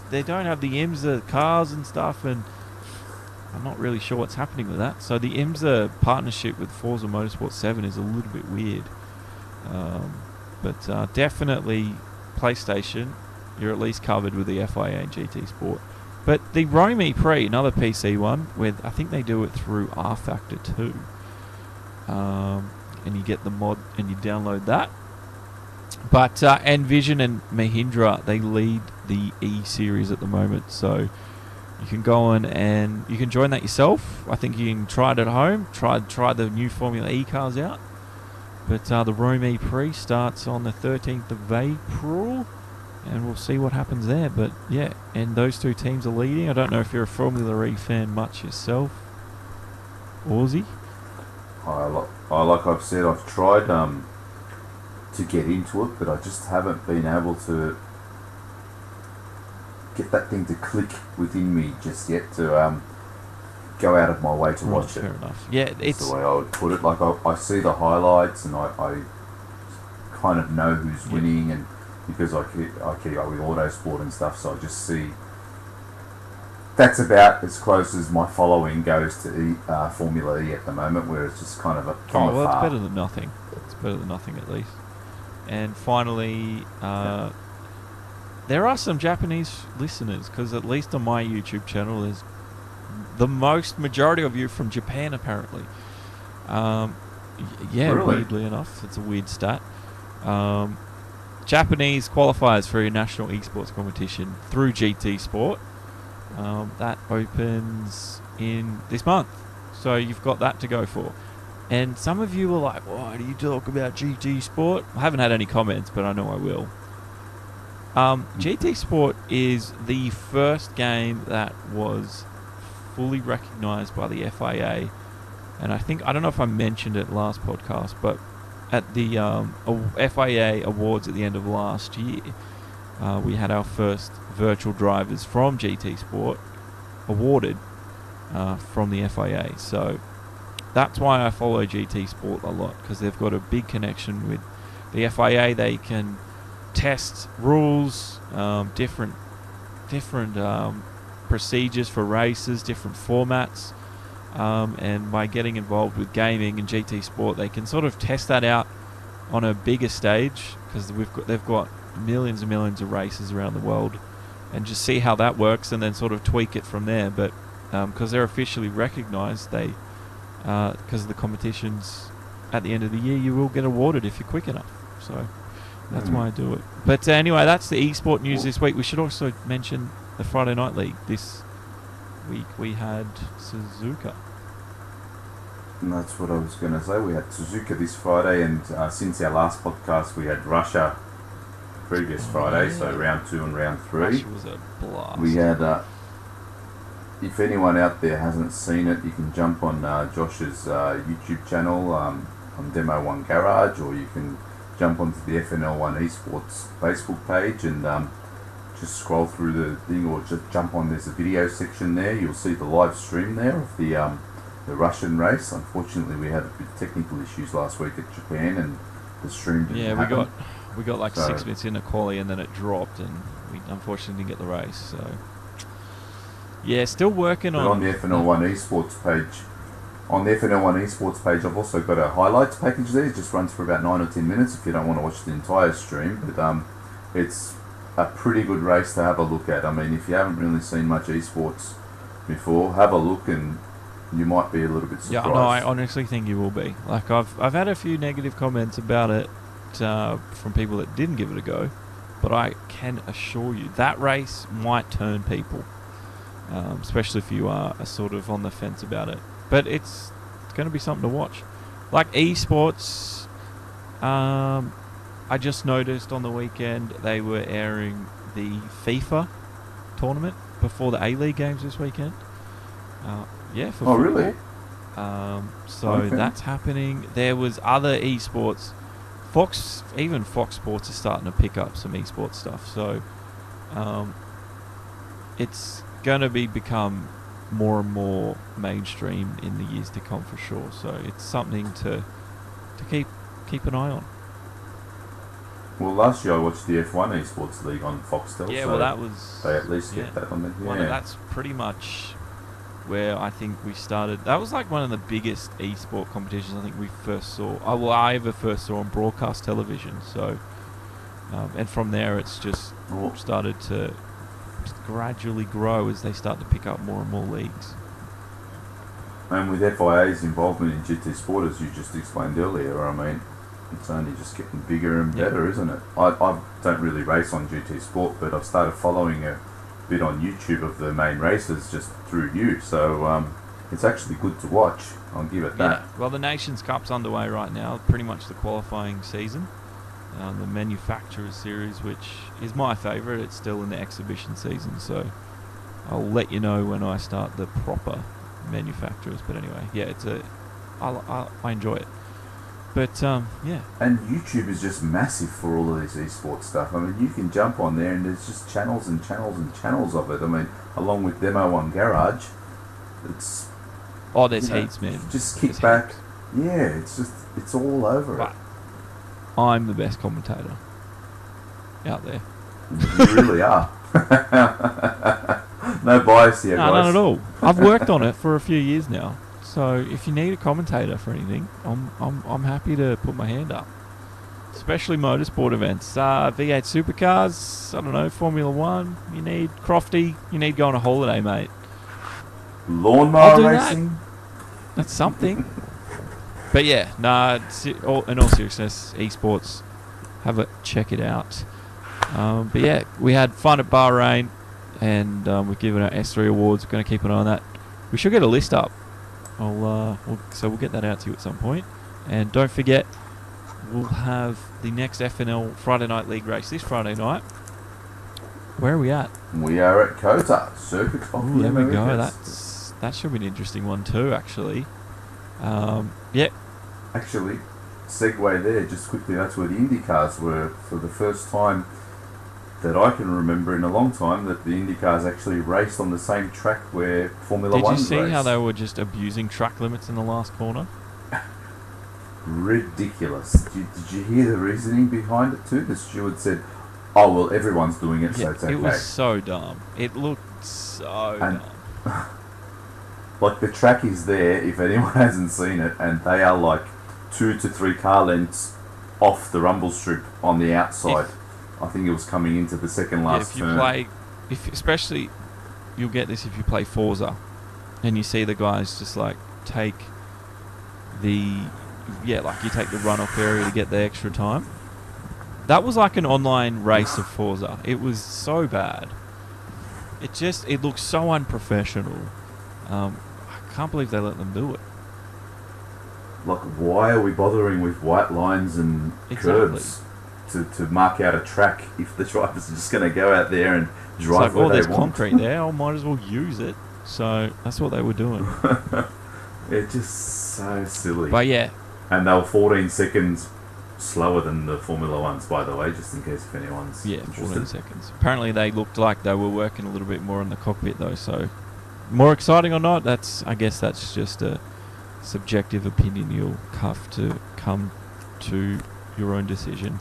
A: they don't have the IMSA cars and stuff, and I'm not really sure what's happening with that. So the IMSA partnership with Forza Motorsport 7 is a little bit weird. But definitely PlayStation, you're at least covered with the FIA and GT Sport. But the Rome Prix, another PC one, with I think they do it through R Factor 2. And you get the mod and you download that. But Envision and Mahindra, they lead the E series at the moment, so you can go on and you can join that yourself. I think you can try it at home. Try the new Formula E cars out. But the Rome Prix starts on the 13th of April, and we'll see what happens there. But yeah, and those two teams are leading. I don't know if you're a Formula E fan much yourself, Aussie.
C: Like I've said, I've tried to get into it, but I just haven't been able to get that thing to click within me just yet to go out of my way to watch it.
A: Fair enough. Yeah, it's
C: the way I would put it. Like I see the highlights and I kind of know who's winning, and because I keep up with Autosport and stuff, so I just see. That's about as close as my following goes to Formula E at the moment, where it's just kind of
A: it's
C: far.
A: better than nothing. It's better than nothing at least. And finally, there are some Japanese listeners, because at least on my YouTube channel, there's the majority of you from Japan, apparently.
C: Really?
A: Weirdly enough, it's a weird stat. Japanese qualifiers for your national esports competition through GT Sport. That opens in this month, so you've got that to go for. And some of you were like, why do you talk about GT Sport? I haven't had any comments, but I know I will. GT Sport is the first game that was fully recognised by the FIA, and I don't know if I mentioned it last podcast, but at the FIA awards at the end of last year, we had our first virtual drivers from GT Sport awarded from the FIA. So that's why I follow GT Sport a lot, because they've got a big connection with the FIA. They can test rules, different procedures for races, different formats, and by getting involved with gaming and GT Sport, they can sort of test that out on a bigger stage, because they've got millions and millions of races around the world, and just see how that works and then sort of tweak it from there. But because they're officially recognised, because of the competitions at the end of the year, you will get awarded if you're quick enough. So that's why I do it. But anyway, that's the eSport news this week. We should also mention the Friday Night League. This week we had Suzuka.
C: And that's what I was going to say. We had Suzuka this Friday, and since our last podcast, we had Russia previous Friday, so round 2 and round 3.
A: Russia was a blast.
C: We had, if anyone out there hasn't seen it, you can jump on Josh's YouTube channel on Demo 1 Garage, or you can jump onto the FNL1 Esports Facebook page and just scroll through the thing, or just jump on, there's a video section there. You'll see the live stream there of the Russian race. Unfortunately, we had a bit of technical issues last week at Japan, and the stream didn't happen.
A: We got like 6 minutes in a quali, and then it dropped, and we unfortunately didn't get the race. So yeah, still working on
C: the FNL1 Esports page. On the FNL1 Esports page, I've also got a highlights package there. It just runs for about 9 or 10 minutes if you don't want to watch the entire stream. But it's a pretty good race to have a look at. I mean, if you haven't really seen much esports before, have a look and you might be a little bit surprised.
A: Yeah, no, I honestly think you will be. Like, I've had a few negative comments about it from people that didn't give it a go, but I can assure you that race might turn people, especially if you are sort of on the fence about it. But it's going to be something to watch. Like esports, I just noticed on the weekend they were airing the FIFA tournament before the A-League games this weekend. Yeah, for football.
C: Really?
A: So that's happening. There was other esports. Even Fox Sports is starting to pick up some esports stuff. So it's going to become more and more mainstream in the years to come for sure. So it's something to keep an eye on.
C: Well, last year I watched the F1 Esports League on Foxtel.
A: Yeah,
C: so
A: well, that was...
C: They at least get that on there. Yeah.
A: That's pretty much where I think we started. That was like one of the biggest esport competitions I think we first saw. I ever first saw on broadcast television. So And from there, it's just started to just gradually grow as they start to pick up more and more leagues.
C: And with FIA's involvement in GT Sport, as you just explained earlier, I mean, it's only just getting bigger and better, isn't it? I don't really race on GT Sport, but I've started following a bit on YouTube of the main races just through you, so it's actually good to watch. I'll give it that.
A: Well, the Nations Cup's underway right now, pretty much the qualifying season. The Manufacturers Series, which is my favourite, it's still in the exhibition season, so I'll let you know when I start the proper Manufacturers. But anyway, yeah, I enjoy it. But yeah.
C: And YouTube is just massive for all of this esports stuff. I mean, you can jump on there and there's just channels and channels and channels of it. I mean, along with Demo 1 Garage, it's...
A: Oh, there's heaps, man.
C: Just kick back. Heaps. Yeah, it's all over it.
A: I'm the best commentator out there.
C: You really are. No bias here, guys.
A: No, not at all. I've worked on it for a few years now. So if you need a commentator for anything, I'm happy to put my hand up. Especially motorsport events. V8 supercars, I don't know, Formula 1. You need Crofty. You need to go on a holiday, mate.
C: Lawnmower racing.
A: That's something. But yeah, in all seriousness, eSports, check it out. But yeah, we had fun at Bahrain, and we've given our S3 awards. We're going to keep an eye on that. We should get a list up. So we'll get that out to you at some point. And don't forget, we'll have the next FNL Friday Night League race this Friday night. Where are we at?
C: We are at Kota, Circuit of the
A: There we go.
C: Americas.
A: That should be an interesting one too, actually. Yeah.
C: Actually, segue there, just quickly, that's where the IndyCars were for the first time that I can remember in a long time, that the IndyCars actually raced on the same track where Formula 1 raced.
A: Did you see how they were just abusing track limits in the last corner?
C: Ridiculous. Did you hear the reasoning behind it too? The steward said, oh, well, everyone's doing it, so it's okay.
A: It was so dumb. It looked so dumb.
C: Like, the track is there, if anyone hasn't seen it, and they are like 2 to 3 car lengths off the rumble strip on the outside. I think it was coming into the second last turn.
A: Especially, you'll get this if you play Forza, and you see the guys just like take the runoff area to get the extra time. That was like an online race of Forza. It was so bad. It looks so unprofessional. I can't believe they let them do it.
C: Like, why are we bothering with white lines and curbs to mark out a track if the drivers are just going to go out there and drive where they want?
A: There's concrete there, I might as well use it. So that's what they were doing.
C: It's just so silly.
A: But yeah.
C: And they were 14 seconds slower than the Formula 1s, by the way, just in case if anyone's interested.
A: 14 seconds. Apparently they looked like they were working a little bit more in the cockpit though, so more exciting or not, I guess that's just a subjective opinion. You'll have to come to your own decision.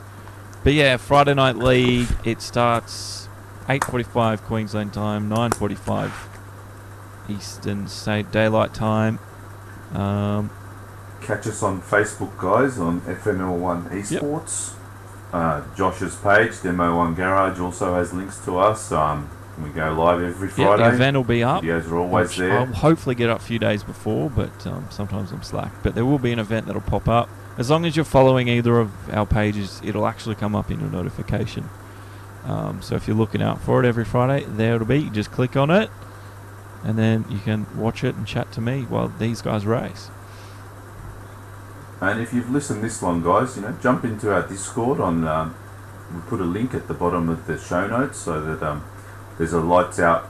A: But yeah, Friday Night League, it starts 8:45 Queensland time, 9:45 Eastern State Daylight Time.
C: Catch us on Facebook, guys, on FNL1 Esports. Josh's page, Demo 1 Garage, also has links to us. We go live every Friday.
A: The event will be up.
C: Videos are always there.
A: I'll hopefully get up a few days before, but sometimes I'm slack. But there will be an event that'll pop up. As long as you're following either of our pages, it'll actually come up in your notification. So if you're looking out for it every Friday, there it'll be. You just click on it, and then you can watch it and chat to me while these guys race.
C: And if you've listened this one, guys, jump into our Discord. We'll put a link at the bottom of the show notes so that there's a Lights Out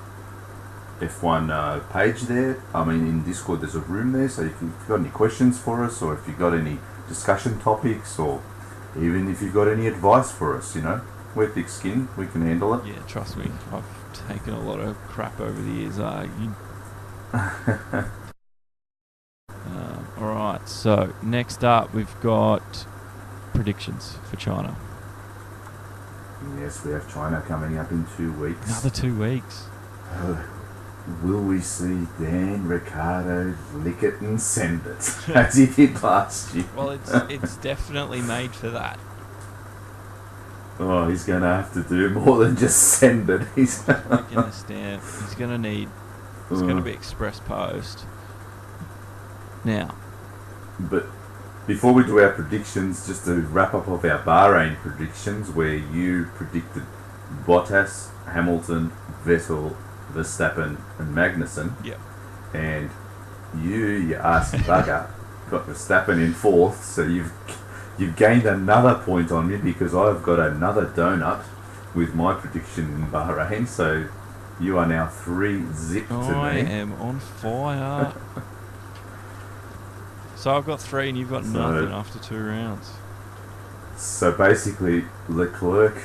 C: F1 page there. I mean, in Discord there's a room there, so if you've got any questions for us, or if you've got any discussion topics, or even if you've got any advice for us, we're thick-skinned, we can handle it.
A: Yeah, trust me, I've taken a lot of crap over the years. Alright, so next up we've got predictions for China.
C: Yes, we have China coming up in 2 weeks.
A: Another 2 weeks.
C: Will we see Dan Ricciardo lick it and send it as he did last year?
A: Well, it's definitely made for that.
C: Oh, he's going to have to do more than just send it. He's
A: Making a stamp. He's going to need... It's going to be express post. Now.
C: But before we do our predictions, just to wrap up of our Bahrain predictions, where you predicted Bottas, Hamilton, Vettel, Verstappen and Magnussen.
A: Yep.
C: And you arsey bugger, got Verstappen in 4th, so you've gained another point on me because I've got another donut with my prediction in Bahrain, so you are now 3-0 to me.
A: I am on fire. So I've got 3 and you've got nothing after 2 rounds.
C: So basically, Leclerc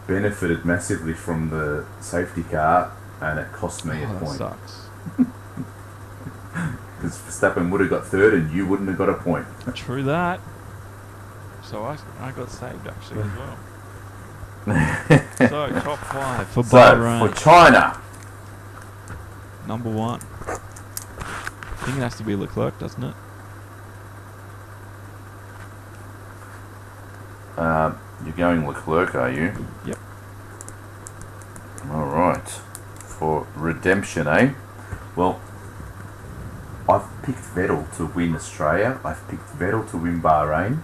C: benefited massively from the safety car, and it cost me a point.
A: That sucks.
C: Because Verstappen would have got 3rd and you wouldn't have got a point.
A: True that. So I got saved actually as well. So top 5 for Bahrain.
C: For China.
A: Number 1. I think it has to be Leclerc, doesn't it?
C: You're going Leclerc, are you?
A: Yep.
C: Alright. For redemption, eh? Well, I've picked Vettel to win Australia. I've picked Vettel to win Bahrain.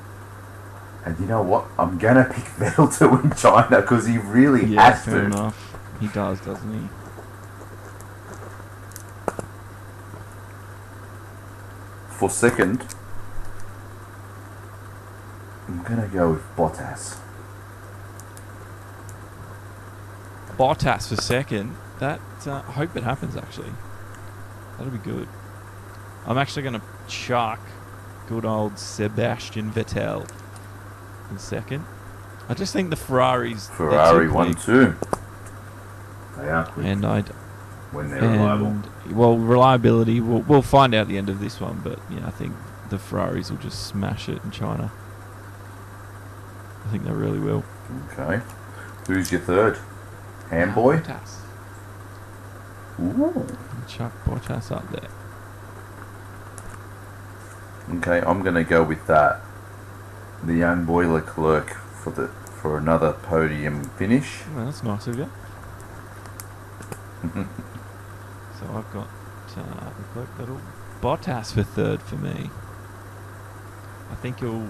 C: And you know what? I'm going to pick Vettel to win China because he really has to.
A: Fair enough. He does, doesn't he?
C: For second, I'm going to go with Bottas.
A: Bottas for second. That I hope it happens actually. That'll be good. I'm actually going to chuck good old Sebastian Vettel in second. I just think the Ferrari
C: won too. They are quick.
A: And
C: when they're reliable.
A: Well, reliability, we'll find out at the end of this one, but yeah, I think the Ferraris will just smash it in China. I think they really will.
C: Okay. Who's your third? Handboy?
A: Bottas.
C: Ooh.
A: Chuck Bottas up there.
C: Okay, I'm going to go with that. The young boy Leclerc for another podium finish.
A: Well, that's nice of you. So I've got Leclerc, Vettel, Bottas for third for me. I think he'll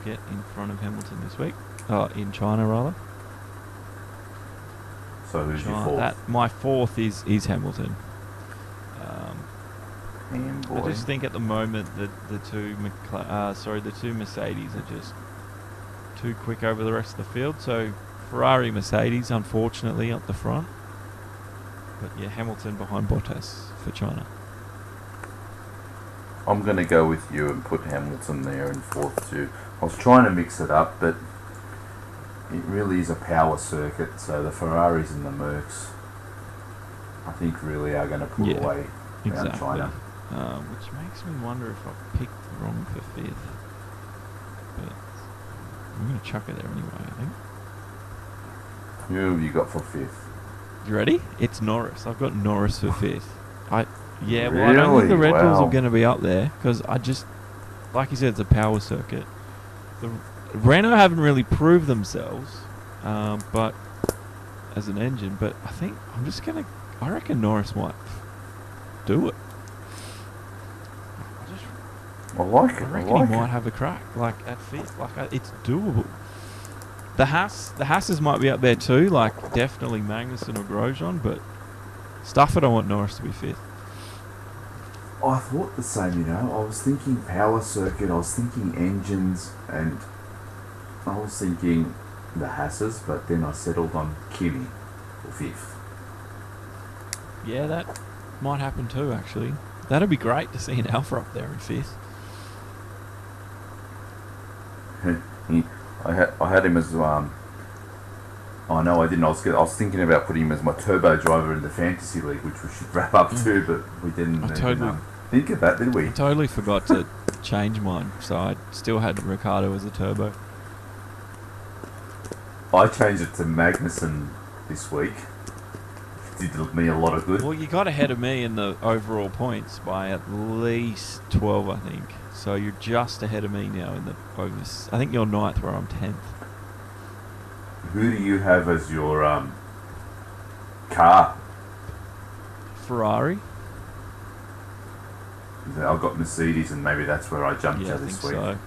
A: get in front of Hamilton this week. In China rather.
C: So who's your fourth?
A: My fourth is Hamilton.
C: Boy.
A: I just think at the moment that the two Mercedes are just too quick over the rest of the field. So Ferrari, Mercedes, unfortunately, up the front. But yeah, Hamilton behind Bottas for China.
C: I'm going to go with you and put Hamilton there in fourth too. I was trying to mix it up, but it really is a power circuit, so the Ferraris and the Mercs, I think, really are going to pull away around China.
A: Which makes me wonder if I picked wrong for fifth. But I'm going to chuck it there anyway, I think.
C: Who have you got for fifth?
A: You ready? It's Norris. I've got Norris for fifth. I don't think the Red Bulls are going to be up there because I just, like you said, it's a power circuit. The Renault haven't really proved themselves, but as an engine. But I think I reckon Norris might do it.
C: I like it.
A: I reckon he might have a crack, like at fifth. Like it's doable. The Hasses might be up there too, like definitely Magnussen or Grosjean, but Stafford, I want Norris to be fifth.
C: I thought the same, I was thinking power circuit, I was thinking engines, and I was thinking the Hasses, but then I settled on Kimi for fifth.
A: Yeah, that might happen too, actually. That'd be great to see an Alpha up there in fifth.
C: I had him as oh no, I didn't. I was thinking about putting him as my turbo driver in the fantasy league, which we should wrap up too, but we didn't. Think of that, did we?
A: I totally forgot to change mine, so I still had Ricardo as a turbo.
C: I changed it to Magnussen this week. Did me a lot of good.
A: Well, you got ahead of me in the overall points by at least 12, I think. So you're just ahead of me now in the bonus. I think you're 9th where I'm 10th.
C: who do you have as your car?
A: Ferrari.
C: I've got Mercedes, and maybe that's where I jumped
A: Yeah,
C: to
A: I
C: this
A: think
C: week.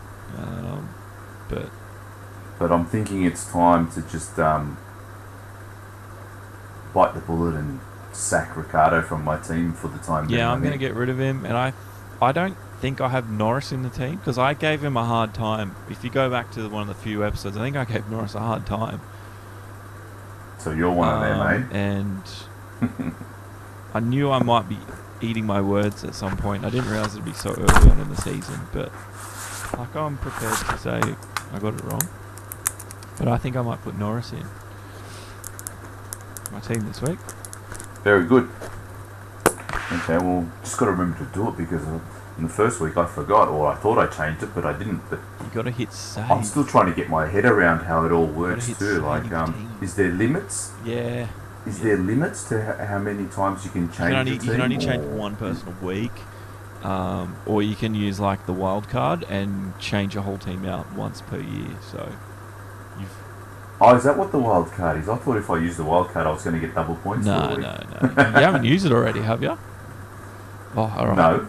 A: so.
C: But I'm thinking it's time to just bite the bullet and sack Ricardo from my team for the time being.
A: Yeah, I'm going to get rid of him, and I don't think I have Norris in the team because I gave him a hard time. If you go back to one of the few episodes, I think I gave Norris a hard time.
C: So you're one of them, eh?
A: And I knew I might be eating my words at some point. I didn't realise it'd be so early on in the season, but like I'm prepared to say I got it wrong. But I think I might put Norris in my team this week.
C: Very good. Okay, well, just got to remember to do it because in the first week I forgot, or I thought I changed it, but I didn't. But
A: You got to hit save.
C: I'm still trying to get my head around how it all works
A: hit
C: too. Like,
A: save team.
C: is there limits?
A: Yeah.
C: Is there limits to how many times you can change
A: You
C: the team?
A: can only change one person a week, or you can use like the wild card and change your whole team out once per year. So you've
C: Oh, is that what the wild card is? I thought if I used the wild card, I was going to get double points for
A: no.
C: the week.
A: You haven't used it already, have you? Oh, all right.
C: No.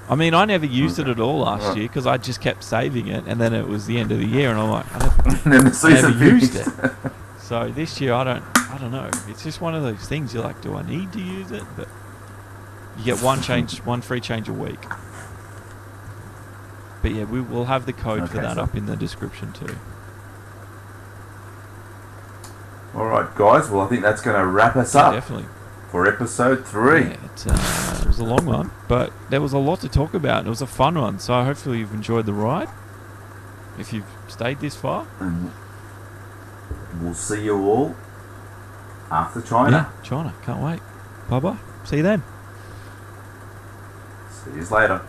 A: I mean, I never used it at all last year because I just kept saving it, and then it was the end of the year, and I'm like,
C: And then the
A: I
C: season
A: never used
C: finished.
A: it. So this year, I don't know. It's just one of those things. You're like, do I need to use it? But you get one free change a week. But yeah, we will have the code for
C: Okay,
A: that
C: so-
A: up in the description too.
C: All right, guys. Well, I think that's going to wrap us
A: Yeah,
C: up
A: definitely.
C: for episode 3.
A: Yeah, it was a long one, but there was a lot to talk about. It was a fun one, so hopefully you've enjoyed the ride. If you've stayed this far.
C: And we'll see you all after China.
A: Yeah, China. Can't wait. Bye-bye. See you then.
C: See you later.